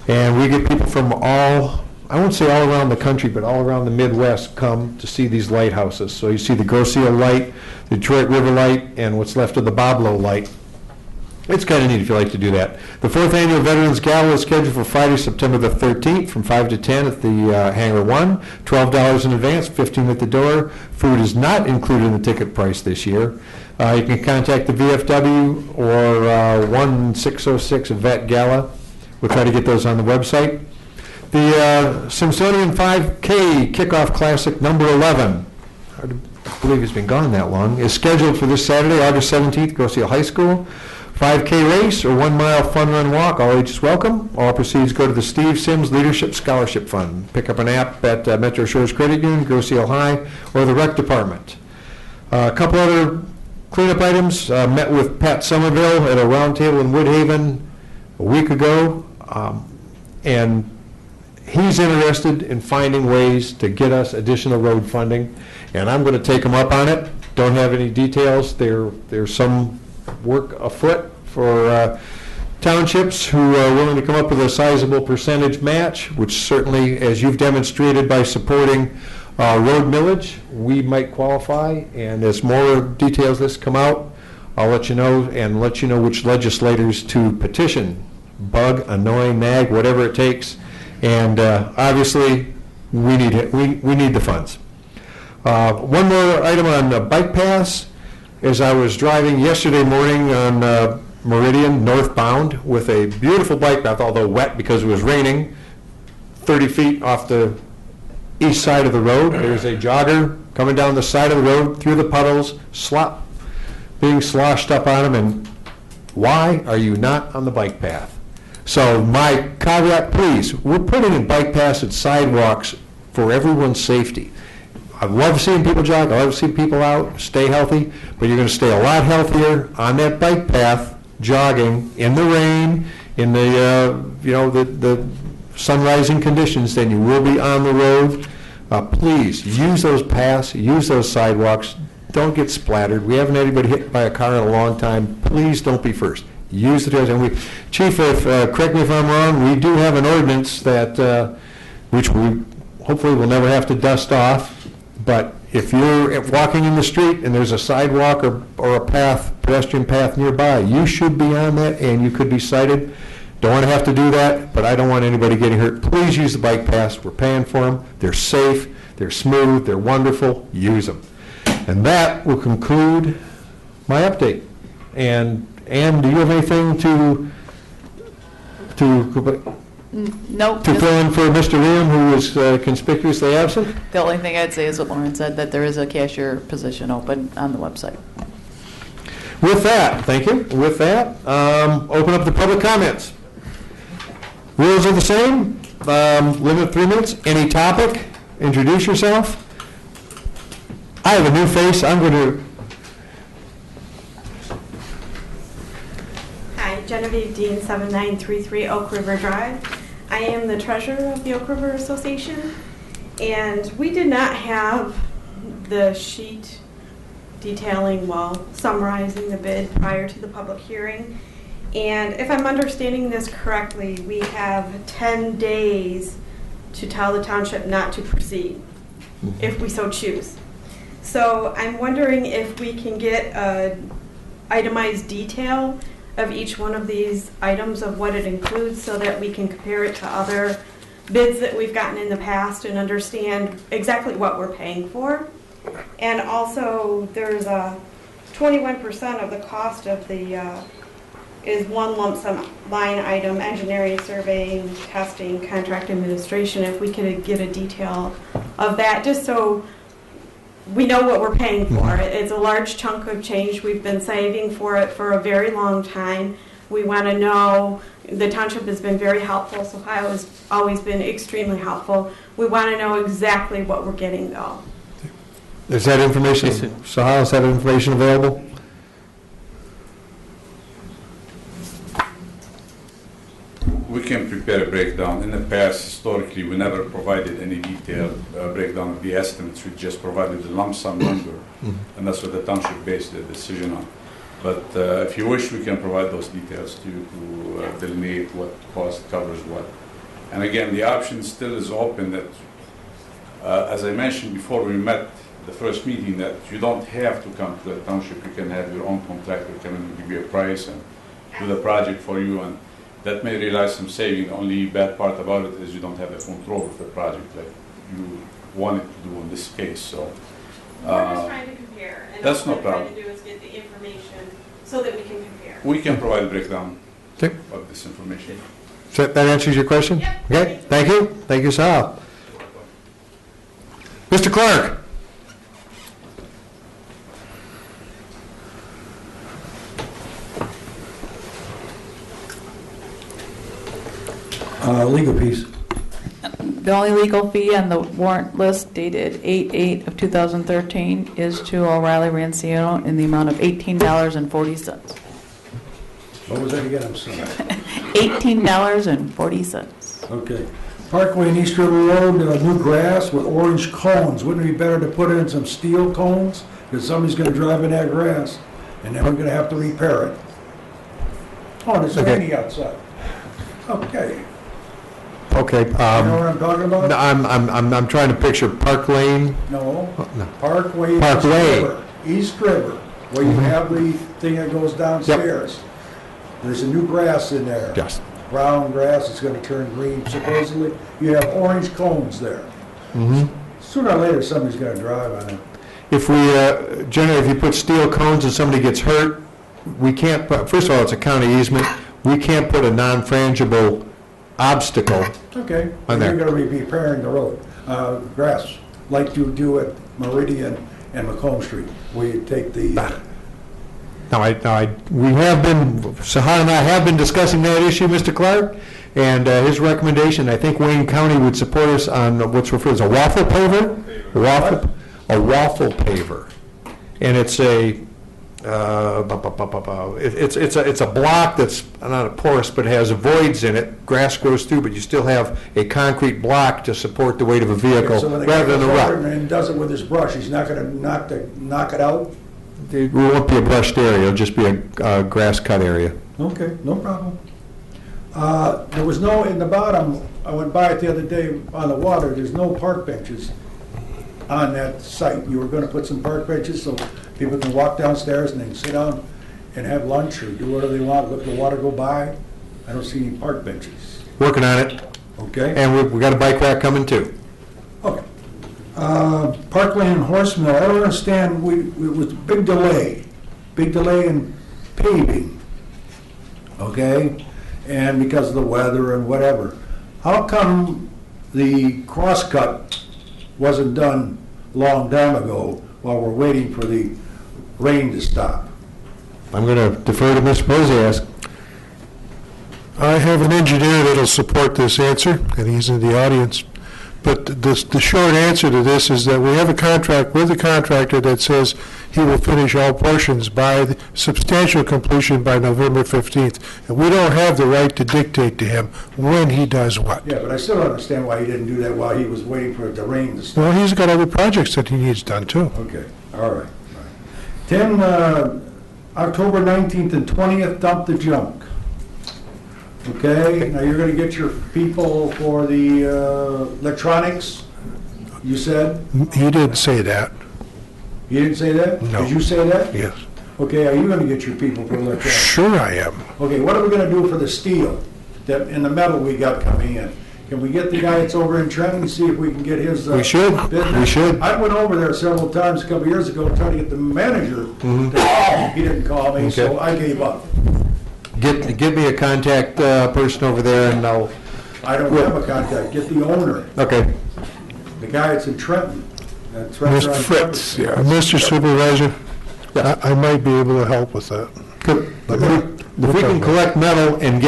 And we get people from all, I won't say all around the country, but all around the Midwest come to see these lighthouses. So you see the Grosse Hill Light, the Detroit River Light, and what's left of the Boblo Light. It's kind of neat if you like to do that. The 4th Annual Veterans Gala is scheduled for Friday, September the 13th from 5 to 10 at the Hangar 1. $12 in advance, $15 at the door. Food is not included in the ticket price this year. You can contact the VFW or 1606 Vet Gala. We'll try to get those on the website. The Simpsonian 5K Kickoff Classic number 11, hard to believe it's been gone that long, is scheduled for this Saturday, August 17th, Grosse Hill High School. 5K race or 1 mile fun run walk, all ages welcome. All proceeds go to the Steve Sims Leadership Scholarship Fund. Pick up an app at Metro Shores Credit Union, Grosse Hill High, or the Rec Department. A couple other cleanup items. Met with Pat Somerville at a roundtable in Woodhaven a week ago, and he's interested in finding ways to get us additional road funding, and I'm going to take him up on it. Don't have any details. There's some work afoot for townships who are willing to come up with a sizable percentage match, which certainly, as you've demonstrated by supporting road millage, we might qualify. And as more details of this come out, I'll let you know, and let you know which legislators to petition. Bug, annoy, nag, whatever it takes. And obviously, we need it. We need the funds. One more item on bike paths. As I was driving yesterday morning on Meridian northbound with a beautiful bike path, although wet because it was raining, 30 feet off the east side of the road, there's a jogger coming down the side of the road through the puddles, being sloshed up on him, and why are you not on the bike path? So my caveat, please, we're putting in bike paths and sidewalks for everyone's safety. I love seeing people jog, I love seeing people out, stay healthy, but you're going to stay a lot healthier on that bike path, jogging, in the rain, in the sun-rising conditions, than you will be on the road. Please, use those paths, use those sidewalks, don't get splattered. We haven't had anybody hit by a car in a long time. Please don't be first. Use the trails. And Chief, correct me if I'm wrong, we do have an ordinance that, which we hopefully will never have to dust off. But if you're walking in the street and there's a sidewalk or a path, pedestrian path nearby, you should be on that, and you could be cited. Don't want to have to do that, but I don't want anybody getting hurt. Please use the bike paths. We're paying for them. They're safe. They're smooth. They're wonderful. Use them. And that will conclude my update. And Ann, do you have anything to Nope. fill in for Mr. Liam, who was conspicuously absent? The only thing I'd say is what Lauren said, that there is a cashier position open on the website. With that, thank you. With that, open up the public comments. Rules are the same. Limit 3 minutes. Any topic, introduce yourself. I have a new face. I'm going to... Hi, Genevieve Dean, 7933 Oak River Drive. I am the treasurer of the Oak River Association, and we did not have the sheet detailing, well, summarizing the bid prior to the public hearing. And if I'm understanding this correctly, we have 10 days to tell the township not to proceed, if we so choose. So I'm wondering if we can get an itemized detail of each one of these items of what it includes so that we can compare it to other bids that we've gotten in the past and understand exactly what we're paying for. And also, there's a 21% of the cost of the is one lump sum line item, engineering, surveying, testing, contract administration. If we could get a detail of that, just so we know what we're paying for. It's a large chunk of change. We've been saving for it for a very long time. We want to know, the township has been very helpful, so Ohio has always been extremely helpful. We want to know exactly what we're getting, though. Is that information, Sahal, is that information available? We can prepare a breakdown. In the past, historically, we never provided any detailed breakdown of the estimates. We just provided the lump sum number, and that's what the township based the decision on. But if you wish, we can provide those details to you to delineate what cost covers what. And again, the option still is open that, as I mentioned before we met the first meeting, that you don't have to come to the township. You can have your own contractor come in and give you a price and do the project for you. And that may realize some saving. The only bad part about it is you don't have the control of the project like you wanted to do in this case. So We're just trying to compare. And that's no what we're problem. trying to do is get the information so that we can compare. We can provide a breakdown Okay. of this information. So that answers your question? Yep. Okay, thank you. Thank you, Sahal. Mr. Clark? Legal piece. The only legal fee on the warrant list dated 8/8 of 2013 is to O'Reilly Ranciano in the amount of $18.40. What was that again? I'm sorry. $18.40. Okay. Parkway and East River Road, new grass with orange cones. Wouldn't it be better to put in some steel cones? Because somebody's going to drive in that grass, and then we're going to have to repair it. Oh, and it's Okay. raining outside. Okay. Okay. You know what I'm talking about? No, I'm trying to picture Park Lane. No. No. Parkway, Parkway. East River, where you have the thing that goes downstairs. There's a new grass in there. Yes. Brown grass, it's gonna turn green supposedly. You have orange cones there. Sooner or later, somebody's gonna drive on it. If we, generally, if you put steel cones and somebody gets hurt, we can't put, first of all, it's a county easement. We can't put a non-frangible obstacle Okay, on you're there. gonna be repairing the road, grass, like you do at Meridian and Macomb Street, where you take the, We have been, Sahar and I have been discussing that issue, Mr. Clark, and his recommendation, I think Wayne County would support us on what's referred as a waffle paver? A waffle paver. And it's a, it's a block that's not a porous, but has voids in it. Grass grows through, but you still have a concrete block to support the weight of a vehicle so when the guy rather than goes a over rut. and does it with his brush, he's not gonna knock it out? It won't be a brushed area, it'll just be a grass cut area. Okay, no problem. There was no, in the bottom, I went by it the other day on the water, there's no park benches on that site. You were gonna put some park benches so people can walk downstairs and they can sit down and have lunch or do whatever they want, let the water go by. I don't see any park benches. Working on it. Okay? And we got a bike rack coming too. Okay. Parkland Horse Mill, I don't understand, it was a big delay in paving, okay? And because of the weather and whatever. How come the crosscut wasn't done a long time ago while we're waiting for the rain to stop? I'm going to defer to Mr. Posiask. I have an engineer that'll support this answer, and he's in the audience. But the short answer to this is that we have a contract with the contractor that says he will finish all portions by substantial completion by November 15th. And we don't have the right to dictate to him when he does what. Yeah, but I still don't understand why he didn't do that while he was waiting for the rain to stop. Well, he's got other projects that he needs done too. Okay, all right. 10, October 19th and 20th, dump the junk. Okay, now you're gonna get your people for the electronics, you said? He didn't say that. You didn't say that? No. Did you say that? Yes. Okay, are you gonna get your people for electronics? Sure I am. Okay, what are we gonna do for the steel, that, in the metal we got coming in? Can we get the guy that's over in Trenton, see if we can get his We should. business? We should. I went over there several times a couple years ago trying to get the manager. He didn't call me, so Okay. I gave up. Give me a contact person over there, and I'll... I don't have a contact, get the owner, Okay. the guy that's in Trenton. That's right Mr. around Fritz, Trenton. yeah. Mr. Supervisor, I might be able to help with that. Good. If we can collect metal and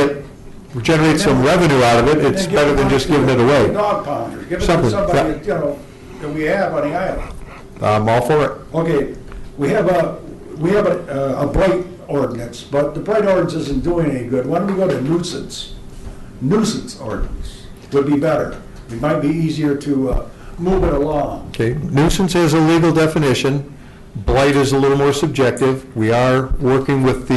generate some revenue out of it, it's better than just giving it away. Dog pounder, give it to Something, somebody, that we have on the island. I'm all for it. Okay, we have a blight ordinance, but the blight ordinance isn't doing any good. Why don't we go to nuisance? Nuisance ordinance would be better. It might be easier to move it along. Okay, nuisance has a legal definition. Blight is a little more subjective. We are working with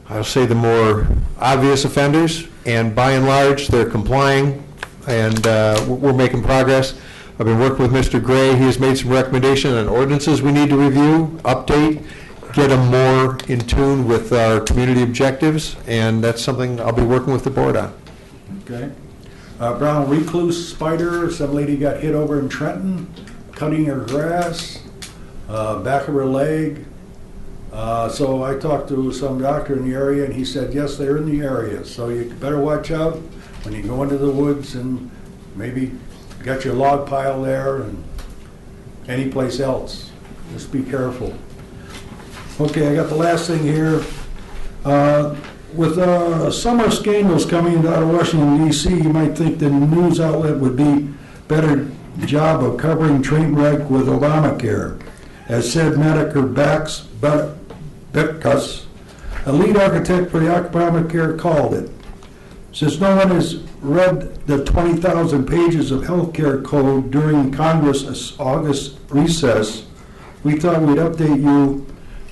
I'll say the more obvious offenders, and by and large, they're complying, and we're making progress. I've been working with Mr. Gray. He has made some recommendations on ordinances we need to review, update, get them more in tune with our community objectives, and that's something I'll be working with the board on. Okay. Brown recluse spider, some lady got hit over in Trenton, cutting her grass, back of her leg. So I talked to some doctor in the area, and he said, yes, they're in the area. So you better watch out when you go into the woods, and maybe got your log pile there and any place else. Just be careful. Okay, I got the last thing here. With summer scandals coming out of Washington, D.C., you might think the news outlet would be better job of covering train wreck with Obamacare. As said Medicare Betkus, a lead architect for the Obamacare, called it. Since no one has read the 20,000 pages of healthcare code during Congress' August recess, we thought we'd update you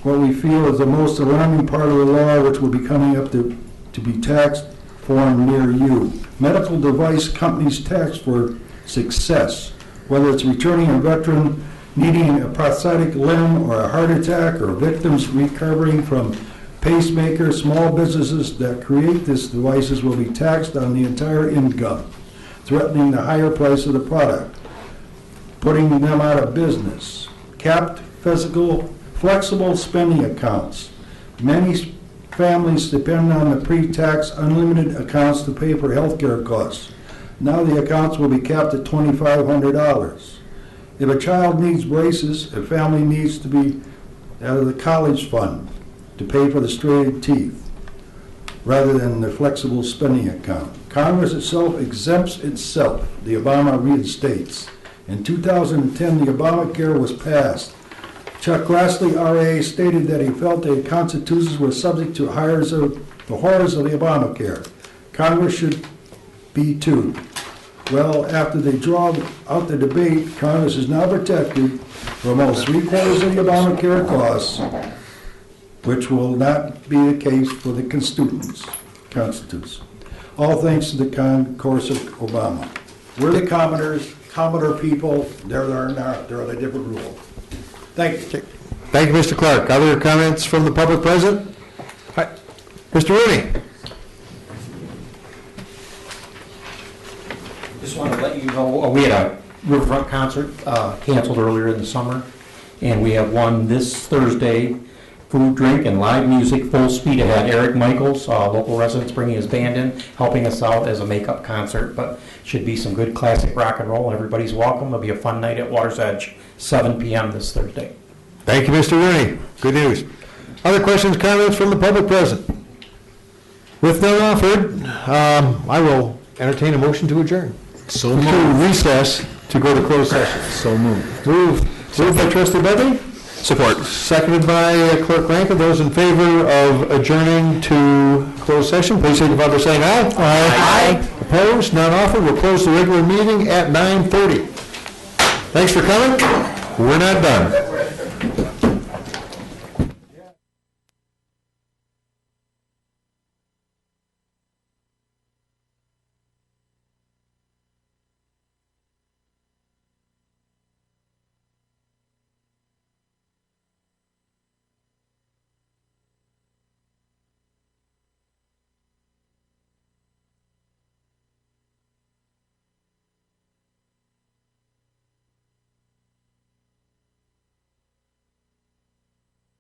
what we feel is the most alarming part of the law, which will be coming up to be taxed form near you. Medical device companies taxed for success, whether it's returning a veteran needing a prosthetic limb or a heart attack, or victims recovering from pacemakers. Small businesses that create these devices will be taxed on the entire income, threatening the higher price of the product, putting them out of business. Capped flexible spending accounts. Many families depend on the pre-tax unlimited accounts to pay for health care costs. Now the accounts will be capped at $2,500. If a child needs braces, a family needs to be out of the college fund to pay for the straightened teeth, rather than the flexible spending account. Congress itself exempts itself. The Obama reinstates. In 2010, the Obamacare was passed. Chuck Grassley, RA, stated that he felt the constitutions were subject to the horrors of the Obamacare. Congress should be too. Well, after they draw out the debate, Congress is now protected for almost 3/4 of the Obamacare costs, which will not be the case for the constituents. All thanks to the course of Obama. We're the commoner people, they're on a different rule. Thank you. Thank you, Mr. Clark. Other comments from the public present? Hi. Mr. Rooney? Just want to let you know, we had a Riverfront concert canceled earlier in the summer, and we have one this Thursday, food, drink, and live music, full speed ahead. Eric Michaels, local residents, bringing his band in, helping us out as a makeup concert, but should be some good classic rock and roll. Everybody's welcome. It'll be a fun night at Water's Edge, 7 p.m. this Thursday. Thank you, Mr. Rooney. Good news. Other questions, comments from the public present? With none offered, I will entertain a motion to adjourn. So moved. To recess to go to closed session. So moved. Moved by Trustee Bentley? Support. Seconded by Clerk Rankin. Those in favor of adjourning to closed session, please signify by saying aye. Aye. Opposed? None offered. We'll close the regular meeting at 9:30. Thanks for coming. We're not done.